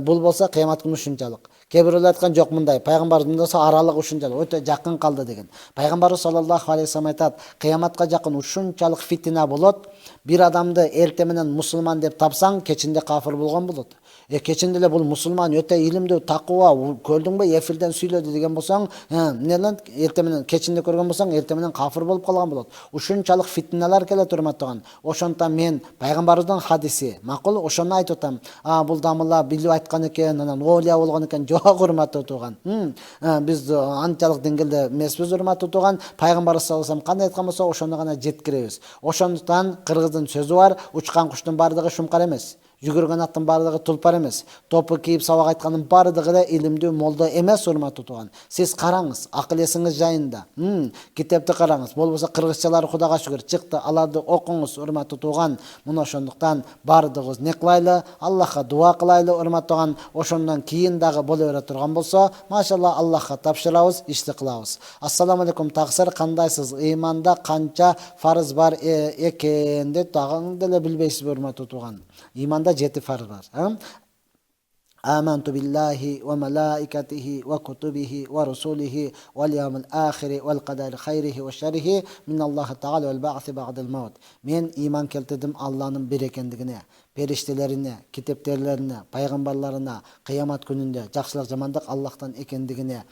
бул болсо кыямат күнү ушунчалык. Кээ бирөөлөр айткан жок мындай, пайгамбарыбыз мындай болсо аралык ушунчалык, өтө жакын калды деген. Пайгамбарыбыз саллаллаху алейхи вассалам айтат, кыяматка жакын ушунчалык фитна болот, бир адамды эрте менен мусулман деп тапсаң, кечинде кафир болгон болот. Кечинде эле бул мусулман, өтө илимдүү, такыба, көрдүңбү, эфирден сүйлөдү деген болсоң, эмнелен эрте менен кечинде көргөн болсоң, эрте менен кафир болуп калган болот. Ушунчалык фитналар келет, урматтаган. Ошондон мен пайгамбарыбыздын хадиси, макул, ошону айтып атам. Бул дамылла билип айткан экен, анан олия болгон экен. Жок, урматтуу тууган. Биз анчалык деңгээлде эмеспиз, урматтуу тууган. Пайгамбар саллаллаху алейхи вассалам кандай айткан болсо, ошону гана жеткиребиз. Ошондуктан кыргыздын сөзү бар, учкан куштун бардыгы шумкар эмес. Жүгірген аттың бардығы тұлпар емес. Топы киіп сабақ айтқанның бардығы да илимдүү молда емес, урматтуу тууган. Сиз караңыз, акыл эсиңиз жайында. Китепти караңыз. Болбосо кыргызчалары Кудайга шүгүр чыкты, аларды окуңуз, урматтуу тууган. Мына ошондуктан бардыгыбыз не кылайлы? Аллахка дуа кылайлы, урматтуу тууган. Ошондон кийин дагы боло бере турган болсо, машалла Аллахка тапшырабыз, ишти кылабыз. Ассаламу алейкум, таксир кандайсыз? Ыйманда канча фарыз бар экен деп дагы деле билбейсиз, урматтуу тууган. Иманда 7 фарыз бар. آمنت بالله وملائكته وكتبه ورسله واليوم الآخر والقدر خيره وشره من الله تعالى والبعث بعد الموت. Men iman keltirdim Allah'ın bir ekendigine, periştelerine, kitaplarına, peygamberlerine, kıyamet gününde, жақсылық жамандық Allah'tan ekendigine,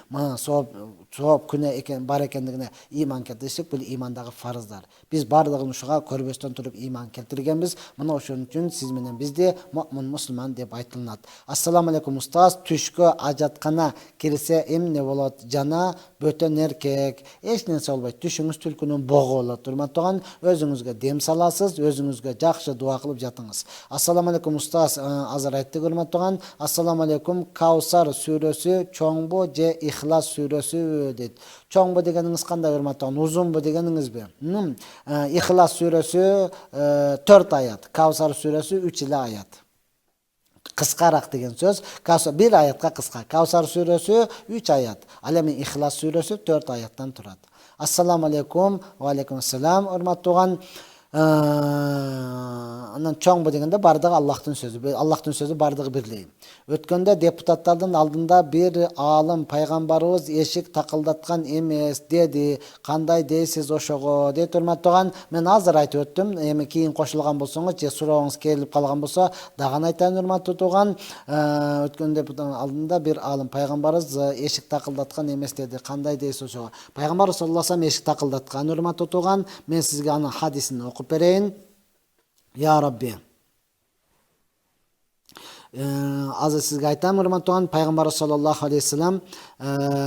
mana soğuk güne eken, bar ekendigine iman keltirsek, bu imandağı farzlar. Biz bardığını şuğa körböstön turup iman keltirgenbiz. Mana oşun üçün siz menen bizde mu'min musulman dep aytılınat. Assalamu alaikum ustaz, түшкө ажаткана кирсе эмне болот? Жана бөтөн эркек. Эч нерсе болбойт. Түшүңүз түлкүнүн богу болот. Урматтаган, өзүңүзгө дем саласыз, өзүңүзгө жакшы дуа кылып жатыңыз. Assalamu alaikum ustaz, азыр айттык урматтаган. Assalamu alaikum, Каусар сүрөсү чоңбу же Ихлас сүрөсү дейт. Чоңбу дегениңиз кандай урматтаган? Узунбу дегениңизби? Ихлас сүрөсү 4 аят, Каусар сүрөсү 3 эле аят. Кыскараак деген сөз. Bir аятка кыска. Каусар сүрөсү 3 аят. Ал эми Ихлас сүрөсү 4 аяттан турат. Ассаламу алейкум, ва алейкум ассалам. Урматтаган, анан чоңбу дегенде бардыгы Аллахтын сөзү. Аллахтын сөзү бардыгы бирлей. Өткөндө депутаттардын алдында bir алым пайгамбарыбыз эшик такылдаткан эмес деди. Кандай дейсиз ошого? Дейт урматтаган. Мен азыр айтып өттүм. Эми кийин кошулган болсоңуз же сурооңуз келип калган болсо, дагы айтайын урматтуу тууган. Өткөн депутаттардын алдында bir алым пайгамбарыбыз эшик такылдаткан эмес деди. Кандай дейсиз ошого? Пайгамбар саллаллаху алейхи ва саллям эшик такылдаткан, урматтуу тууган. Мен сизге анын хадисин окуп берейин. Ya Rabbi. Азыр сизге айтам, урматтаган, пайгамбар саллаллаху алейхи ва саллям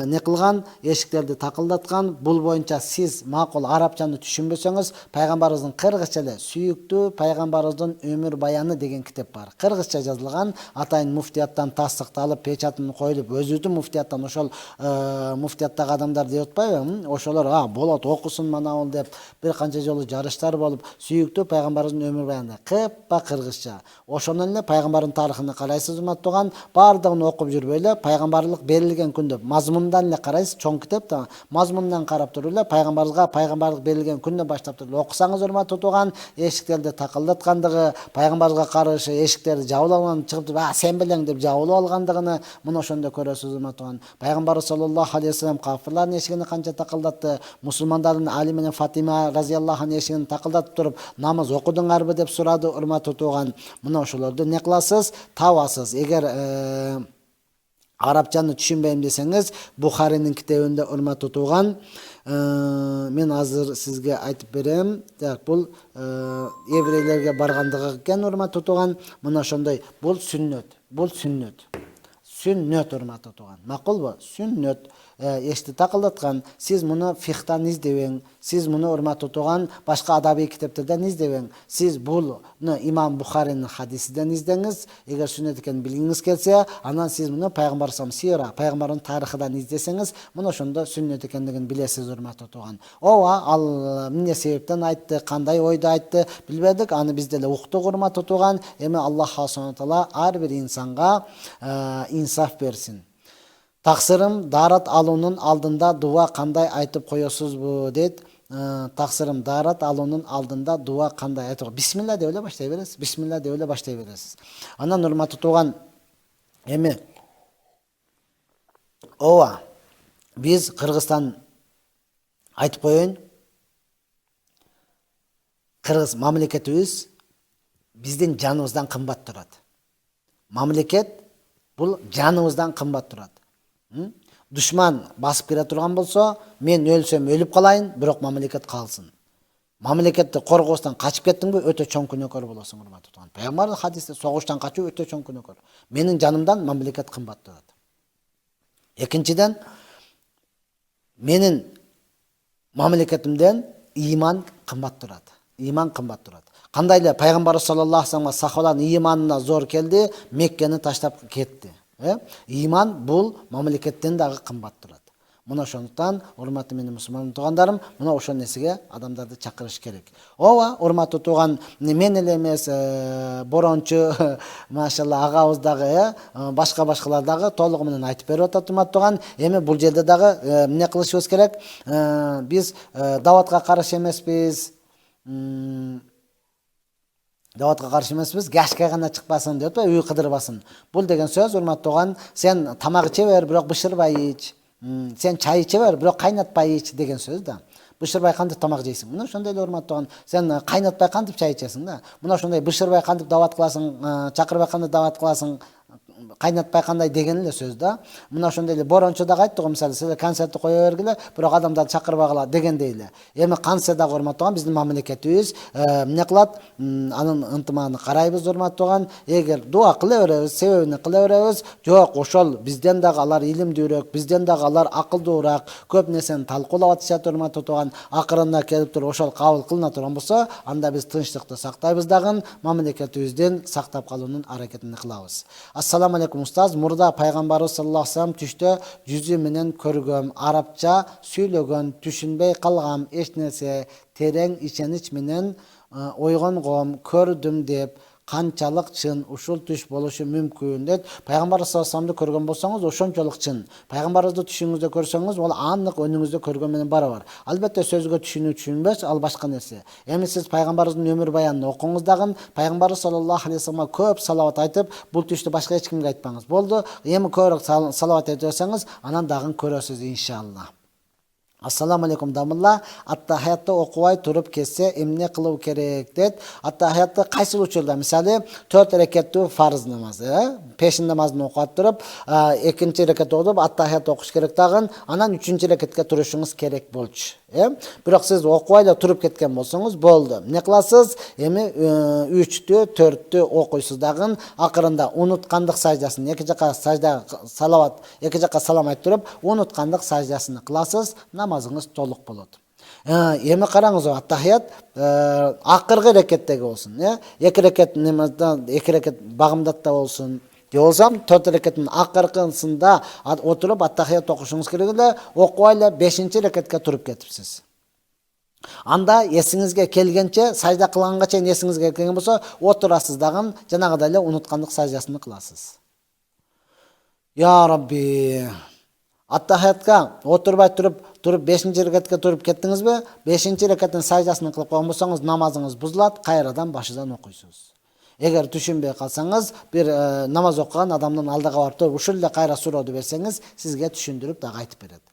не кылган? Эшиктерди такылдаткан. Бул боюнча сиз макул арабчаны түшүнбөсөңүз, пайгамбарыбыздын кыргызча эле сүйүктүү пайгамбарыбыздын өмүр баяны деген китеп бар. Кыргызча жазылган, атайын муфтияттан тастыкталып, печатын коюлуп, өзүдүн муфтияттан ошол муфтияттагы адамдар деп атпайбы? Ошолор болот, окусун мана бул деп бир канча жолу жарыштар болуп, сүйүктүү пайгамбарыбыздын өмүр баяны кыппа кыргызча. Ошондон эле пайгамбардын тарыхын карайсыз, урматтаган, бардыгын окуп жүрбөй эле пайгамбарлык берилген күндө мазмундан эле карайсыз, чоң китеп да, мазмундан карап туруп эле пайгамбарлык берилген күндөн баштап туруп окусаңыз, урматтуу тууган, эшиктерди такылдаткандыгы, пайгамбарга каршы эшиктерди жабылган чыгып, сен белең деп жабылып алгандыгын мына ошондо көрөсүз, урматтуу тууган. Пайгамбар саллаллаху алейхи ва саллям кафирлардын эшигин канча такылдатты, мусулмандардын Али менен Фатима разияллаху анха эшигин такылдатып туруп, намаз окудуңарбы деп сурады, урматтуу тууган. Мына ошолорду не кыласыз? Табасыз. Эгер арабчаны түшүнбөйм десеңиз, Бухаринин китебинде, урматтуу тууган, мен азыр сизге айтып берем. Бул еврейлерге баргандыгы экен, урматтуу тууган. Мына ошондой, бул сүннөт. Бул сүннөт. Сүннөт, урматтуу тууган. Макулбу? Сүннөт. Эшти такылдаткан. Сиз муну фихтан издебең. Сиз муну, урматтуу тууган, башка адабий китептерден издебең. Сиз бул имам Бухаринин хадисиден издеңиз. Эгер сүннөт экенин билгиңиз келсе, анан сиз муну пайгамбар сира, пайгамбардын тарыхынан издесеңиз, муну ошондо сүннөт экендигин билесиз, урматтуу тууган. Ал эмне себептен айтты, кандай ойду айтты, билбедик. Аны биз деле уктук, урматтуу тууган. Эми Аллах субхана таала ар бир инсанга инсаф берсин. Таксырым, дарат алуунун алдында дуа кандай айтып коесузбу дейт. Таксырым, дарат алуунун алдында дуа кандай айтып? Бисмилла деп эле баштай бересиз. Бисмилла деп эле баштай бересиз. Анан, урматтуу тууган, эми биз Кыргызстан айтып коеюн. Кыргыз мамлекетибиз биздин жаныбыздан кымбат турат. Мамлекет бул жаныбыздан кымбат турат. Душман басып кире турган болсо, мен өлсөм өлүп калайын, бирок мамлекет калсын. Мамлекетти коргоостан качып кеттиңби, өтө чоң күнөөкөр болосуң, урматтуу тууган. Пайгамбардын хадисинде согуштан качуу өтө чоң күнөөкөр. Менин жанымдан мамлекет кымбат турат. Экинчиден, менин мамлекетимден иман кымбат турат. Иман кымбат турат. Кандай эле пайгамбарыбыз саллаллаху алейхи вассаламга сахабалардын иманына зор келди, Меккени таштап кетти. Иман бул мамлекеттен дагы кымбат турат. Мына ошондуктан урматтуу менин мусулман туугандарым, мына ошол нерсеге адамдарды чакырыш керек. Ооба, урматтуу тууган, мен эле эмес, борончу машалла агабыз дагы, башкалар дагы толугу менен айтып берип атат урматтуу тууган. Эми бул жерде дагы эмне кылышыбыз керек? Биз даватка каршы эмеспиз. Даватка каршы эмеспиз, гашка гана чыкпасын деп үй кыдырбасын. Бул деген сөз урматтуу тууган, сен тамак иче бер, бирок бышырбай ич. Сен чай иче бер, бирок кайнатпай ич деген сөз да. Бышырбай кантип тамак жейсиң? Мына ошондой эле урматтуу тууган, сен кайнатпай кантип чай ичесиң да. Мына ошондой бышырбай кантип дават кыласың, чакырбай кантип дават кыласың, кайнатпай кандай деген эле сөз да. Мына ошондой эле борончу дагы айтты го, мисалы силер концертти кое бергиле, бирок адамдарды чакырбагыла дегендей эле. Эми кантсе дагы урматтуу тууган, биздин мамлекетибиз эмне кылат? Анын ынтымагына карайбыз урматтуу тууган. Эгер дуа кыла беребиз, себебини кыла беребиз, жок, ошол бизден дагы алар илимдүүрөөк, бизден дагы алар акылдуураак, көп нерсени талкуулап атышат урматтуу тууган. Акырында келип туруп ошол кабыл кылына турган болсо, анда биз тынчтыкты сактайбыз дагы, мамлекетибиздин сактап калуунун аракетин кылабыз. Ассаламу алейкум устаз. Мурда пайгамбарыбыз саллаллаху алейхи вассалам түштө жүзү менен көргөм, арабча сүйлөгөн, түшүнбөй калгам, эч нерсе терең ишенич менен ойгонгом, көрдүм деп канчалык чын ушул түш болушу мүмкүн деп пайгамбарыбыз саллаллаху алейхи вассаламды көргөн болсоңуз ошончолук чын. Пайгамбарыбызды түшүңүздө көрсөңүз, ол анық өнүңүздө көргөн менен барабар. Албетте сөзгө түшүнүү түшүнбөс, ал башка нерсе. Эми сиз пайгамбарыбыздын өмүр баянын окуңуз дагы, пайгамбарыбыз саллаллаху алейхи вассаламга көп салават айтып, бул түштү башка эч кимге айтпаңыз. Болду, эми көбүрөөк салават айтып берсеңиз, анан дагы көрөсүз иншалла. Ассаламу алейкум дамылла. Аттахиятты окубай туруп кетсе эмне кылуу керек дейт. Аттахиятты кайсыл учурда, мисалы 4 рекаттуу фарз намазы, пешин намазын окуп туруп, экинчи рекат окуп аттахият окуш керек дагы, анан 3-чү рекатка турушуңуз керек болчу. Бирок сиз окубай эле туруп кеткен болсоңуз болду. Эмне кыласыз? Эми 3-тү, 4-тү окуйсуз дагы, акырында унуткандык саждасын, эки жака сажда салават, эки жака салам айтып туруп, унуткандык саждасын кыласыз, намазыңыз толук болот. Эми караңыз, аттахият акыркы рекеттеги болсун, 2 рекет намазда, 2 рекет багымдатта болсун. Же болсам 4 рекеттин акыркысында отуруп аттахият окушуңуз керек эле, окубай эле 5-чи рекетке туруп кетипсиз. Анда эсиңизге келгенче, сажда кылганга чейин эсиңизге келген болсо, отурасыз дагы, жанагыдай эле унуткандык саждасын кыласыз. Я Рабби, аттахиятка отурбай туруп 5-чи рекетке туруп кеттиңизби? 5-чи рекеттин саждасын кылып койгон болсоңуз, намазыңыз бузулат, кайрадан башыдан окуйсуз. Эгер түшүнбөй калсаңыз, бир намаз окуган адамдын алдыга барып туруп, ушул эле кайра сурооду берсеңиз, сизге түшүндүрүп дагы айтып берет.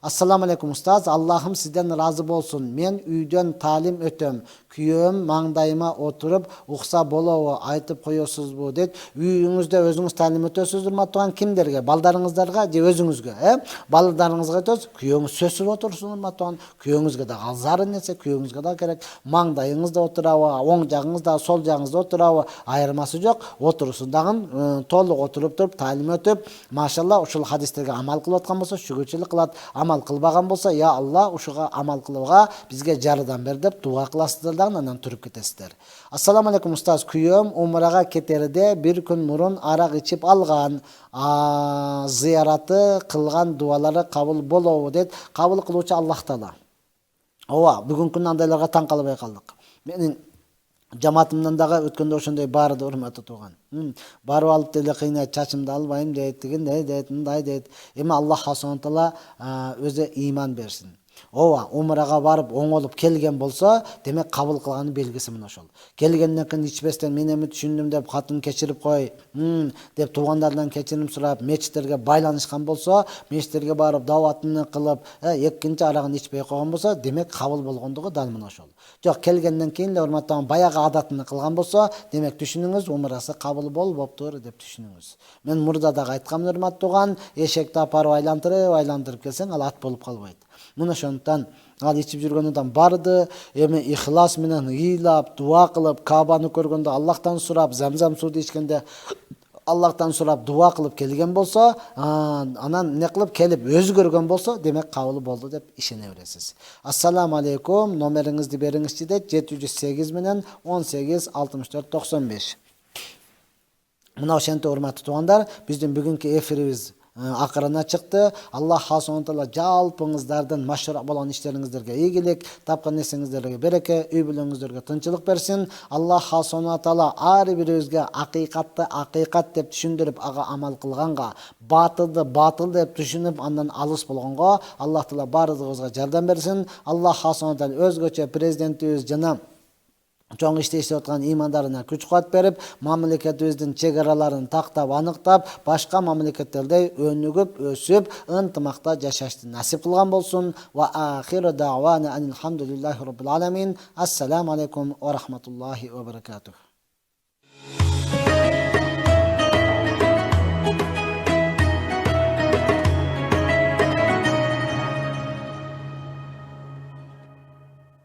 Ассаламу алейкум устаз, Аллахым сизден разы болсун. Мен үйдөн талим өтөм. Күйөөм маңдайыма отуруп, укса болобу, айтып коесузбу дейт. Үйүңүздө өзүңүз талим өтөсүз, урматтуу кимдерге? Балдарыңыздарга же өзүңүзгө? Балдарыңызга өтөсүз, күйөөңүз сөзсүз отурсун, урматтуу. Күйөөңүзгө да алзары нерсе, күйөөңүзгө да керек. Маңдайыңызда отурабы, оң жагыңызда, сол жагыңызда отурабы, айырмасы жок. Отурусуз дагы толук отуруп туруп, талим өтүп, машалла, ушул хадистерге амал кылып аткан болсо, шүгүрчүлүк кылат. Амал кылбаган болсо, я Алла, ушуга амал кылууга бизге жардам бер деп дуа кыласыздар да, анан туруп кетесиздер. Ассаламу алейкум устаз, күйөөм умрага кетерде бир күн мурун арак ичип алган. Зыяраты кылган дуалары кабыл болобу дейт. Кабыл кылуучу Аллах Таала. Ооба, бүгүнкү күндө андайларга таң калбай калдык. Менин жамаатымдан дагы өткөндө ошондой барды урматтуу тууган. Барып алып деле кыйнайт, чачымды албайм дейт, дегендей дейт, мындай дейт. Эми Аллах субханаху таала өзү ыйман берсин. Ооба, умрага барып оңолуп келген болсо, демек кабыл кылганын белгиси мына ошол. Келгенден кийин ичпестен мен эми түшүндүм деп катын кечирип кой, деп туугандардан кечирим сурап, мечиттерге байланышкан болсо, мечиттерге барып даватын кылып, экинчи арагын ичпей койгон болсо, демек кабыл болгондугу дал мына ошол. Жок, келгенден кийин эле урматтуу баягы адатын кылган болсо, демек түшүнүңүз, умрасы кабыл болбоптур деп түшүнүңүз. Мен мурда дагы айткам, урматтууган, эшекти апарып айлантырып келсең, ал ат болуп калбайт. Мына ошондуктан ал ичип жүргөн адам барды, эми ихлас менен ыйлап, дуа кылып, Каабаны көргөндө Аллахтан сурап, Замзам сууду ичкенде Аллахтан сурап дуа кылып келген болсо, анан не кылып келип өзгөргөн болсо, демек кабыл болду деп ишене бересиз. Ассаламу алейкум. Номериңизди бериңизчи дейт 708 менен 18 64 95. Мына ошентип урматтуу туугандар, биздин бүгүнкү эфирибиз акырына чыкты. Аллах Subhanahu Taala жалпыңыздардын машрук болгон иштериңиздерге ийгилик, тапкан нерсеңиздерге береке, үй бүлөңүздөргө тынчылык берсин. Аллах Subhanahu Taala ар бирибизге акыйкатты акыйкат деп түшүндүрүп, ага амал кылганга, батылды батыл деп түшүнүп, андан алыс болгонго Аллах Таала баарыбызга жардам берсин. Аллах Subhanahu Taala өзгөчө президентибиз жана чоң иште иштеп аткан имандарына күч-кубат берип, мамлекетибиздин чегараларын тактап, аныктап, башка мамлекеттердей өнүгүп, өсүп, ынтымакта жашашты насип кылган болсун. Ва ахиру дa'wana анил хамдулиллахи rabbil alamin. Ассаламу алейкум ва рахматуллахи ва баракатух.